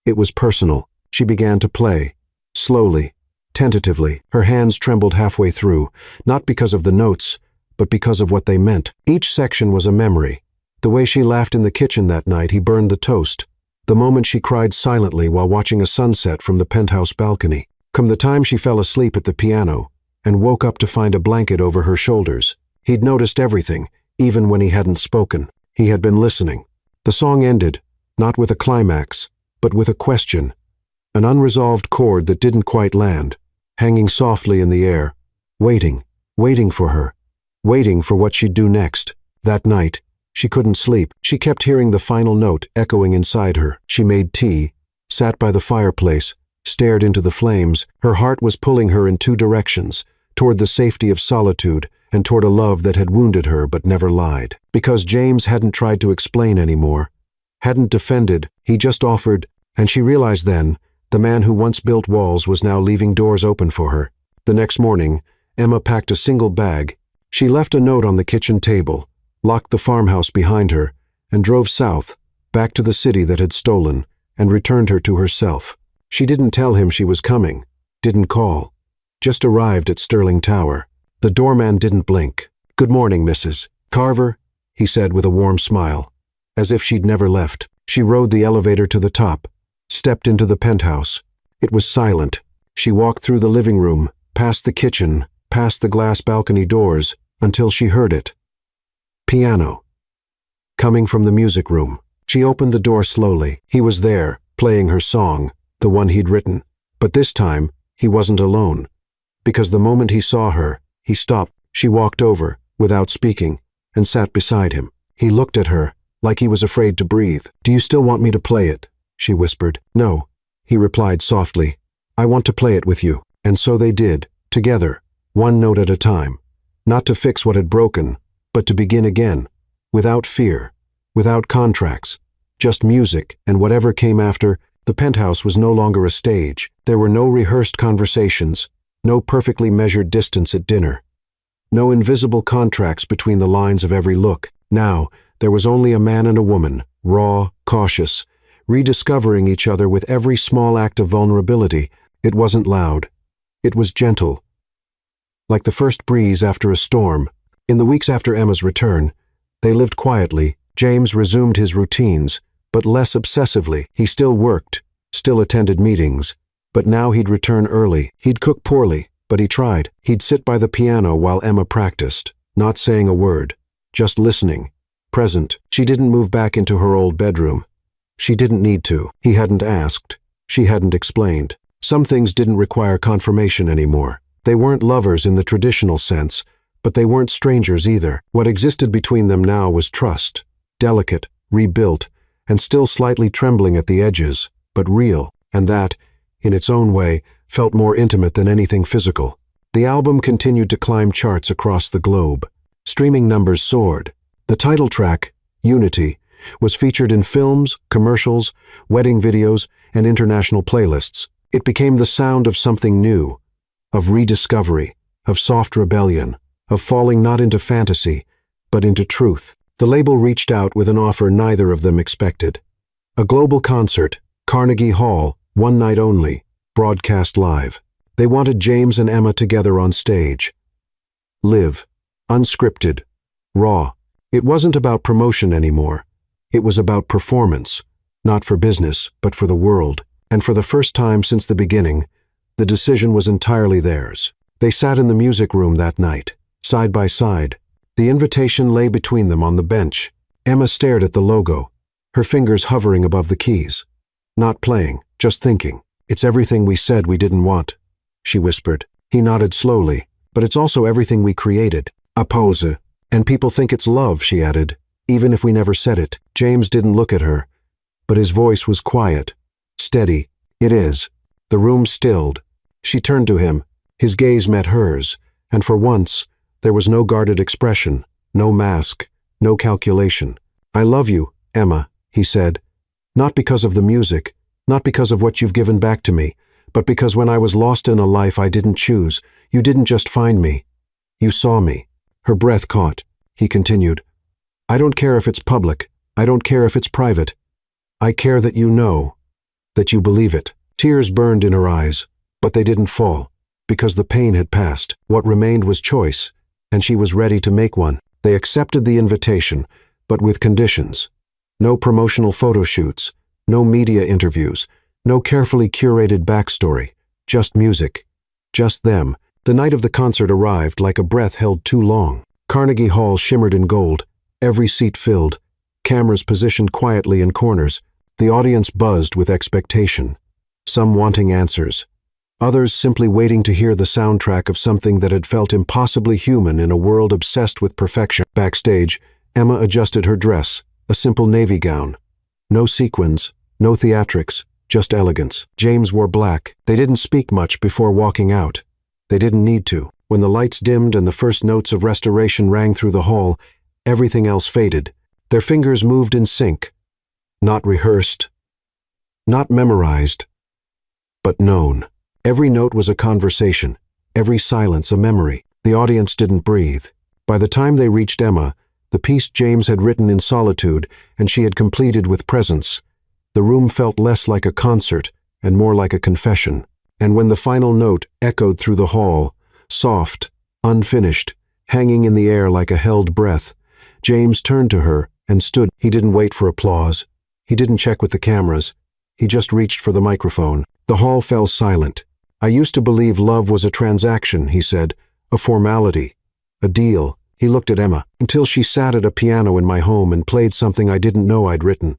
It was personal. She began to play, slowly, tentatively. Her hands trembled halfway through, not because of the notes, but because of what they meant. Each section was a memory. The way she laughed in the kitchen that night he burned the toast. The moment she cried silently while watching a sunset from the penthouse balcony. Come the time she fell asleep at the piano and woke up to find a blanket over her shoulders. He'd noticed everything, even when he hadn't spoken. He had been listening. The song ended, not with a climax, but with a question. An unresolved chord that didn't quite land, hanging softly in the air, waiting for her, waiting for what she'd do next. That night, she couldn't sleep. She kept hearing the final note echoing inside her. She made tea, sat by the fireplace, stared into the flames. Her heart was pulling her in two directions, toward the safety of solitude and toward a love that had wounded her but never lied. Because James hadn't tried to explain anymore, hadn't defended, he just offered, and she realized then, the man who once built walls was now leaving doors open for her. The next morning, Emma packed a single bag. She left a note on the kitchen table, locked the farmhouse behind her, and drove south, back to the city that had stolen, and returned her to herself. She didn't tell him she was coming, didn't call, just arrived at Sterling Tower. The doorman didn't blink. "Good morning, Mrs. Carver," he said with a warm smile, as if she'd never left. She rode the elevator to the top, stepped into the penthouse. It was silent. She walked through the living room, past the kitchen, past the glass balcony doors, until she heard it. Piano. Coming from the music room. She opened the door slowly. He was there, playing her song, the one he'd written. But this time, he wasn't alone. Because the moment he saw her, he stopped. She walked over, without speaking, and sat beside him. He looked at her, like he was afraid to breathe. "Do you still want me to play it?" she whispered. "No," he replied softly. "I want to play it with you." And so they did, together, one note at a time. Not to fix what had broken, but to begin again, without fear, without contracts, just music, and whatever came after. The penthouse was no longer a stage. There were no rehearsed conversations, no perfectly measured distance at dinner, no invisible contracts between the lines of every look. Now, there was only a man and a woman, raw, cautious, rediscovering each other with every small act of vulnerability. It wasn't loud. It was gentle, like the first breeze after a storm. In the weeks after Emma's return, they lived quietly. James resumed his routines, but less obsessively. He still worked, still attended meetings, but now he'd return early. He'd cook poorly, but he tried. He'd sit by the piano while Emma practiced, not saying a word, just listening, present. She didn't move back into her old bedroom. She didn't need to. He hadn't asked. She hadn't explained. Some things didn't require confirmation anymore. They weren't lovers in the traditional sense, but they weren't strangers either. What existed between them now was trust, delicate, rebuilt, and still slightly trembling at the edges, but real, and that, in its own way, felt more intimate than anything physical. The album continued to climb charts across the globe. Streaming numbers soared. The title track, Unity, was featured in films, commercials, wedding videos, and international playlists. It became the sound of something new, of rediscovery, of soft rebellion, of falling not into fantasy, but into truth. The label reached out with an offer neither of them expected. A global concert, Carnegie Hall, one night only, broadcast live. They wanted James and Emma together on stage. Live, unscripted, raw. It wasn't about promotion anymore. It was about performance, not for business, but for the world. And for the first time since the beginning, the decision was entirely theirs. They sat in the music room that night, side by side. The invitation lay between them on the bench. Emma stared at the logo, her fingers hovering above the keys. Not playing, just thinking. "It's everything we said we didn't want," she whispered. He nodded slowly. "But it's also everything we created. A pose. And people think it's love," she added, "even if we never said it." James didn't look at her, but his voice was quiet, steady. "It is." The room stilled. She turned to him. His gaze met hers, and for once, there was no guarded expression, no mask, no calculation. "I love you, Emma," he said. "Not because of the music, not because of what you've given back to me, but because when I was lost in a life I didn't choose, you didn't just find me. You saw me." Her breath caught. He continued, "I don't care if it's public. I don't care if it's private. I care that you know, that you believe it." Tears burned in her eyes, but they didn't fall, because the pain had passed. What remained was choice, and she was ready to make one. They accepted the invitation, but with conditions. No promotional photo shoots, no media interviews, no carefully curated backstory, just music, just them. The night of the concert arrived like a breath held too long. Carnegie Hall shimmered in gold, every seat filled, cameras positioned quietly in corners. The audience buzzed with expectation, some wanting answers, others simply waiting to hear the soundtrack of something that had felt impossibly human in a world obsessed with perfection. Backstage, Emma adjusted her dress, a simple navy gown. No sequins, no theatrics, just elegance. James wore black. They didn't speak much before walking out. They didn't need to. When the lights dimmed and the first notes of restoration rang through the hall, everything else faded. Their fingers moved in sync. Not rehearsed, not memorized, but known. Every note was a conversation, every silence a memory. The audience didn't breathe. By the time they reached Emma, the piece James had written in solitude and she had completed with presence, the room felt less like a concert and more like a confession. And when the final note echoed through the hall, soft, unfinished, hanging in the air like a held breath, James turned to her and stood. He didn't wait for applause. He didn't check with the cameras. He just reached for the microphone. The hall fell silent. "I used to believe love was a transaction," he said, "a formality, a deal." He looked at Emma. "Until she sat at a piano in my home and played something I didn't know I'd written.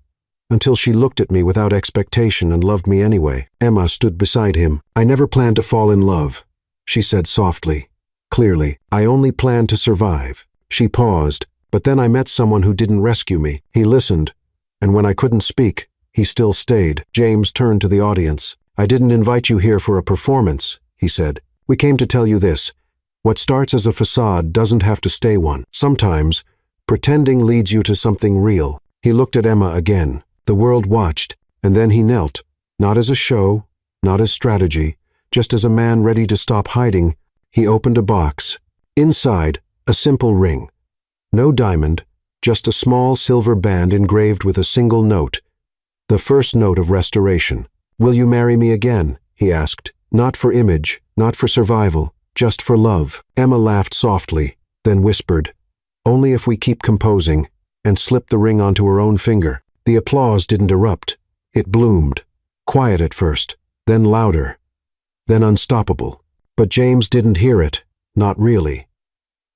Until she looked at me without expectation and loved me anyway." Emma stood beside him. "I never planned to fall in love," she said softly, clearly. "I only planned to survive." She paused, "But then I met someone who didn't rescue me." He listened, and when I couldn't speak, he still stayed. James turned to the audience. "I didn't invite you here for a performance," he said. "We came to tell you this. What starts as a facade doesn't have to stay one. Sometimes, pretending leads you to something real." He looked at Emma again. The world watched, and then he knelt, not as a show, not as strategy, just as a man ready to stop hiding. He opened a box. Inside, a simple ring. No diamond, just a small silver band engraved with a single note. The first note of restoration. "Will you marry me again?" he asked. Not for image, not for survival, just for love. Emma laughed softly, then whispered, "Only if we keep composing," and slipped the ring onto her own finger. The applause didn't erupt. It bloomed. Quiet at first, then louder, then unstoppable. But James didn't hear it, not really.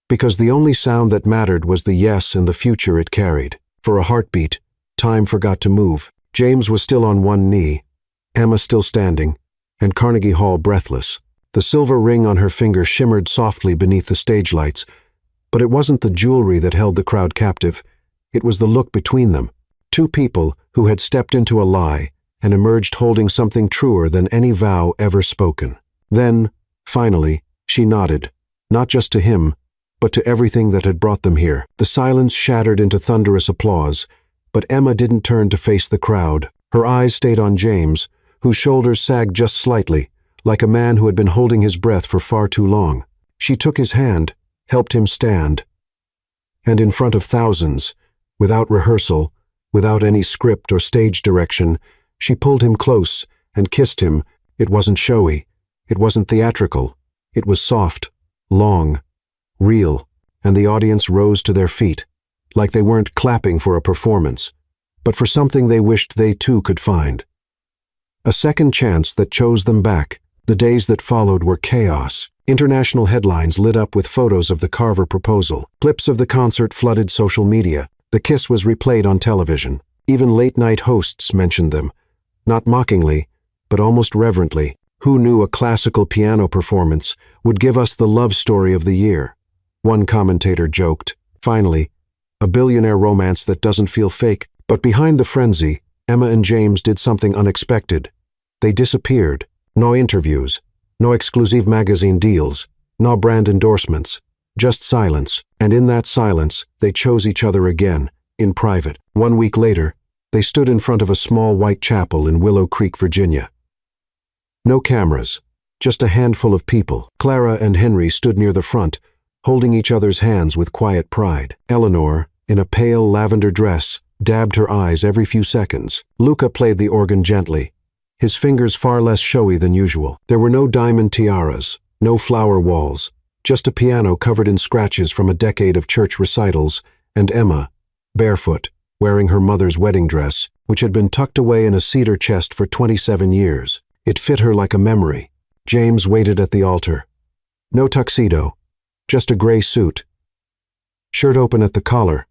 Because the only sound that mattered was the yes and the future it carried. For a heartbeat, time forgot to move. James was still on one knee, Emma still standing, and Carnegie Hall breathless. The silver ring on her finger shimmered softly beneath the stage lights, but it wasn't the jewelry that held the crowd captive. It was the look between them. Two people who had stepped into a lie and emerged holding something truer than any vow ever spoken. Then, finally, she nodded, not just to him, but to everything that had brought them here. The silence shattered into thunderous applause, but Emma didn't turn to face the crowd. Her eyes stayed on James, whose shoulders sagged just slightly, like a man who had been holding his breath for far too long. She took his hand, helped him stand, and in front of thousands, without rehearsal, without any script or stage direction, she pulled him close and kissed him. It wasn't showy, it wasn't theatrical, it was soft, long, real, and the audience rose to their feet, like they weren't clapping for a performance, but for something they wished they too could find. A second chance that chose them back. The days that followed were chaos. International headlines lit up with photos of the Carver proposal. Clips of the concert flooded social media. The kiss was replayed on television. Even late-night hosts mentioned them, not mockingly, but almost reverently. Who knew a classical piano performance would give us the love story of the year? One commentator joked. Finally, a billionaire romance that doesn't feel fake. But behind the frenzy, Emma and James did something unexpected. They disappeared. No interviews, no exclusive magazine deals, no brand endorsements, just silence. And in that silence, they chose each other again, in private. 1 week later, they stood in front of a small white chapel in Willow Creek, Virginia. No cameras, just a handful of people. Clara and Henry stood near the front, holding each other's hands with quiet pride. Eleanor, in a pale lavender dress, dabbed her eyes every few seconds. Luca played the organ gently, his fingers far less showy than usual. There were no diamond tiaras, no flower walls, just a piano covered in scratches from a decade of church recitals, and Emma, barefoot, wearing her mother's wedding dress, which had been tucked away in a cedar chest for 27 years. It fit her like a memory. James waited at the altar. No tuxedo, just a gray suit. Shirt open at the collar.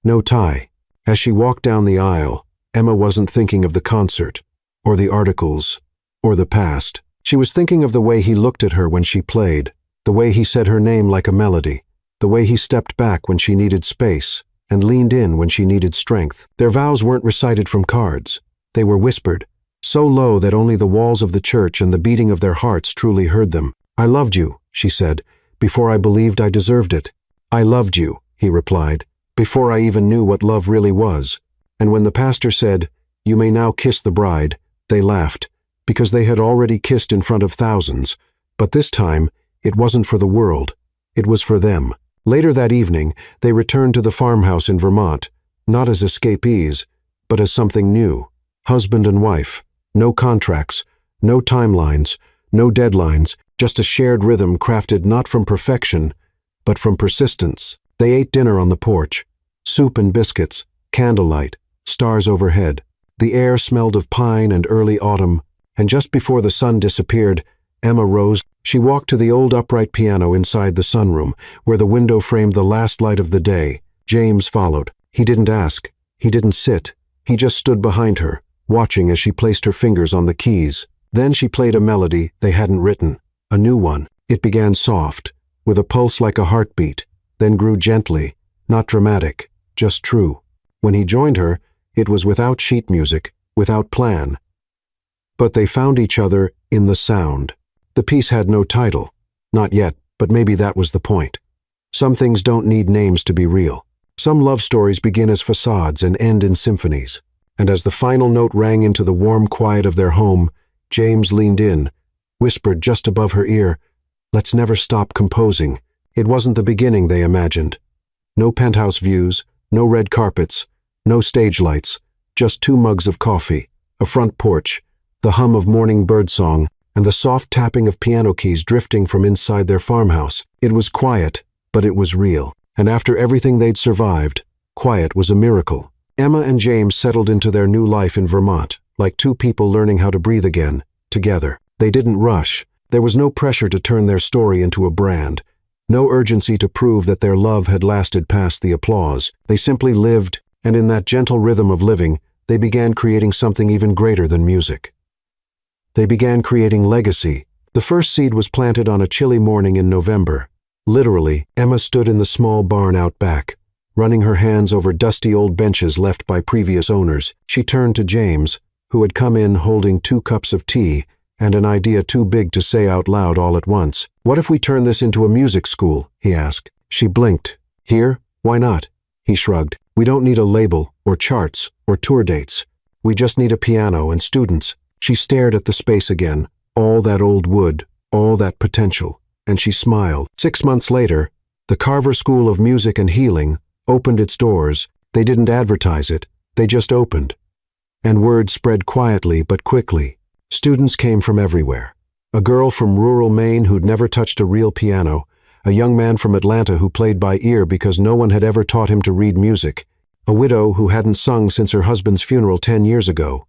No tie. As she walked down the aisle, Emma wasn't thinking of the concert, or the articles, or the past. She was thinking of the way he looked at her when she played, the way he said her name like a melody, the way he stepped back when she needed space, and leaned in when she needed strength. Their vows weren't recited from cards. They were whispered, so low that only the walls of the church and the beating of their hearts truly heard them. "I loved you," she said, "before I believed I deserved it." "I loved you," he replied, "before I even knew what love really was." And when the pastor said, "You may now kiss the bride," they laughed, because they had already kissed in front of thousands. But this time, it wasn't for the world. It was for them. Later that evening, they returned to the farmhouse in Vermont, not as escapees, but as something new. Husband and wife. No contracts, no timelines, no deadlines, just a shared rhythm crafted not from perfection, but from persistence. They ate dinner on the porch. Soup and biscuits, candlelight, stars overhead. The air smelled of pine and early autumn, and just before the sun disappeared, Emma rose. She walked to the old upright piano inside the sunroom, where the window framed the last light of the day. James followed. He didn't ask. He didn't sit. He just stood behind her, watching as she placed her fingers on the keys. Then she played a melody they hadn't written, a new one. It began soft, with a pulse like a heartbeat, then grew gently, not dramatic, just true. When he joined her, it was without sheet music, without plan. But they found each other in the sound. The piece had no title. Not yet, but maybe that was the point. Some things don't need names to be real. Some love stories begin as facades and end in symphonies. And as the final note rang into the warm quiet of their home, James leaned in, whispered just above her ear, "Let's never stop composing." It wasn't the beginning they imagined. No penthouse views, no red carpets, no stage lights, just 2 mugs of coffee, a front porch, the hum of morning birdsong, and the soft tapping of piano keys drifting from inside their farmhouse. It was quiet, but it was real. And after everything they'd survived, quiet was a miracle. Emma and James settled into their new life in Vermont, like 2 people learning how to breathe again, together. They didn't rush. There was no pressure to turn their story into a brand, no urgency to prove that their love had lasted past the applause. They simply lived, and in that gentle rhythm of living, they began creating something even greater than music. They began creating legacy. The first seed was planted on a chilly morning in November. Literally, Emma stood in the small barn out back, running her hands over dusty old benches left by previous owners. She turned to James, who had come in holding 2 cups of tea, and an idea too big to say out loud all at once. "What if we turn this into a music school?" he asked. She blinked. "Here? Why not?" He shrugged. "We don't need a label, or charts, or tour dates. We just need a piano and students." She stared at the space again, all that old wood, all that potential, and she smiled. 6 months later, the Carver School of Music and Healing opened its doors. They didn't advertise it, they just opened. And word spread quietly but quickly. Students came from everywhere. A girl from rural Maine who'd never touched a real piano, a young man from Atlanta who played by ear because no one had ever taught him to read music, a widow who hadn't sung since her husband's funeral 10 years ago,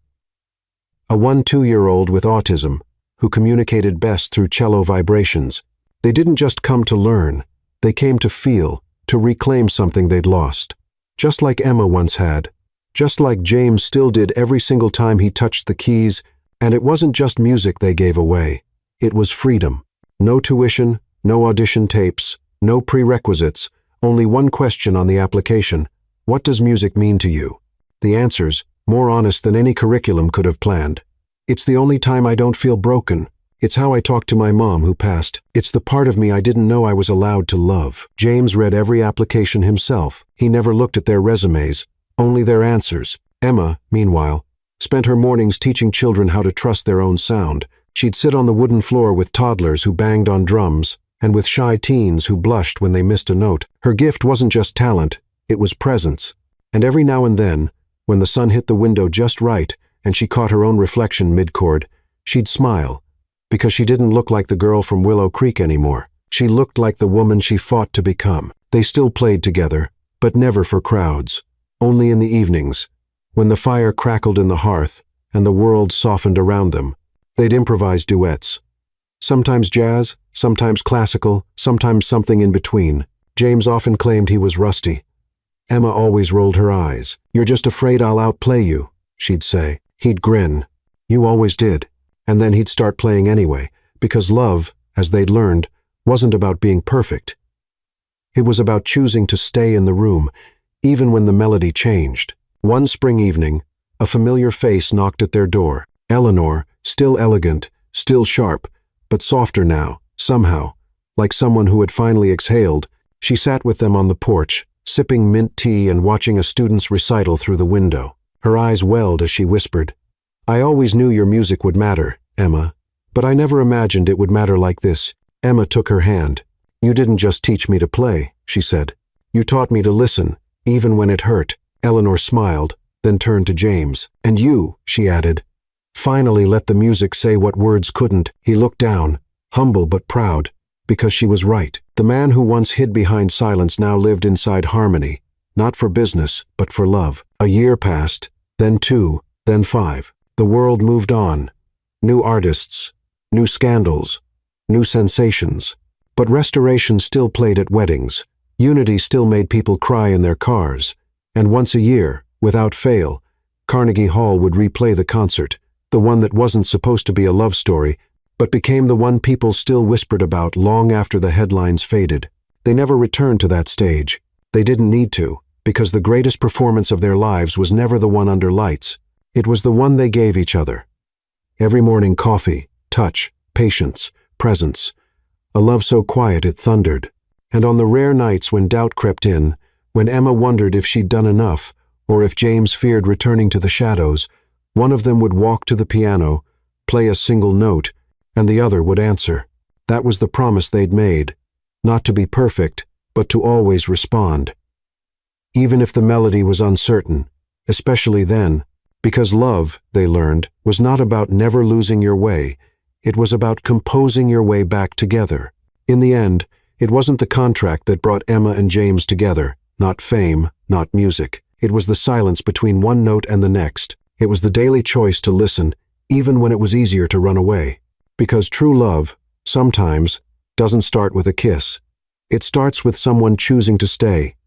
a 1-2-year-old with autism who communicated best through cello vibrations. They didn't just come to learn, they came to feel, to reclaim something they'd lost. Just like Emma once had, just like James still did every single time he touched the keys. And it wasn't just music they gave away, it was freedom. No tuition, no audition tapes, no prerequisites, only one question on the application: what does music mean to you? The answers, more honest than any curriculum could have planned. "It's the only time I don't feel broken. It's how I talk to my mom who passed. It's the part of me I didn't know I was allowed to love." James read every application himself. He never looked at their resumes, only their answers. Emma, meanwhile, spent her mornings teaching children how to trust their own sound. She'd sit on the wooden floor with toddlers who banged on drums, and with shy teens who blushed when they missed a note. Her gift wasn't just talent, it was presence. And every now and then, when the sun hit the window just right and she caught her own reflection mid-chord, she'd smile, because she didn't look like the girl from Willow Creek anymore. She looked like the woman she fought to become. They still played together, but never for crowds, only in the evenings, when the fire crackled in the hearth and the world softened around them. They'd improvise duets. Sometimes jazz, sometimes classical, sometimes something in between. James often claimed he was rusty. Emma always rolled her eyes. "You're just afraid I'll outplay you," she'd say. He'd grin. "You always did." And then he'd start playing anyway, because love, as they'd learned, wasn't about being perfect. It was about choosing to stay in the room, even when the melody changed. One spring evening, a familiar face knocked at their door. Eleanor, still elegant, still sharp, but softer now, somehow, like someone who had finally exhaled. She sat with them on the porch, sipping mint tea and watching a student's recital through the window. Her eyes welled as she whispered, "I always knew your music would matter, Emma, but I never imagined it would matter like this." Emma took her hand. "You didn't just teach me to play," she said. "You taught me to listen, even when it hurt." Eleanor smiled, then turned to James. "And you," she added, "finally let the music say what words couldn't." He looked down, humble but proud, because she was right. The man who once hid behind silence now lived inside harmony, not for business, but for love. A year passed, then 2, then 5. The world moved on. New artists, new scandals, new sensations. But restoration still played at weddings. Unity still made people cry in their cars. And once a year, without fail, Carnegie Hall would replay the concert, the one that wasn't supposed to be a love story, but became the one people still whispered about long after the headlines faded. They never returned to that stage. They didn't need to, because the greatest performance of their lives was never the one under lights. It was the one they gave each other. Every morning, coffee, touch, patience, presence. A love so quiet it thundered. And on the rare nights when doubt crept in, when Emma wondered if she'd done enough, or if James feared returning to the shadows, one of them would walk to the piano, play a single note, and the other would answer. That was the promise they'd made, not to be perfect, but to always respond. Even if the melody was uncertain, especially then, because love, they learned, was not about never losing your way, it was about composing your way back together. In the end, it wasn't the contract that brought Emma and James together, not fame, not music. It was the silence between one note and the next. It was the daily choice to listen, even when it was easier to run away. Because true love, sometimes, doesn't start with a kiss. It starts with someone choosing to stay,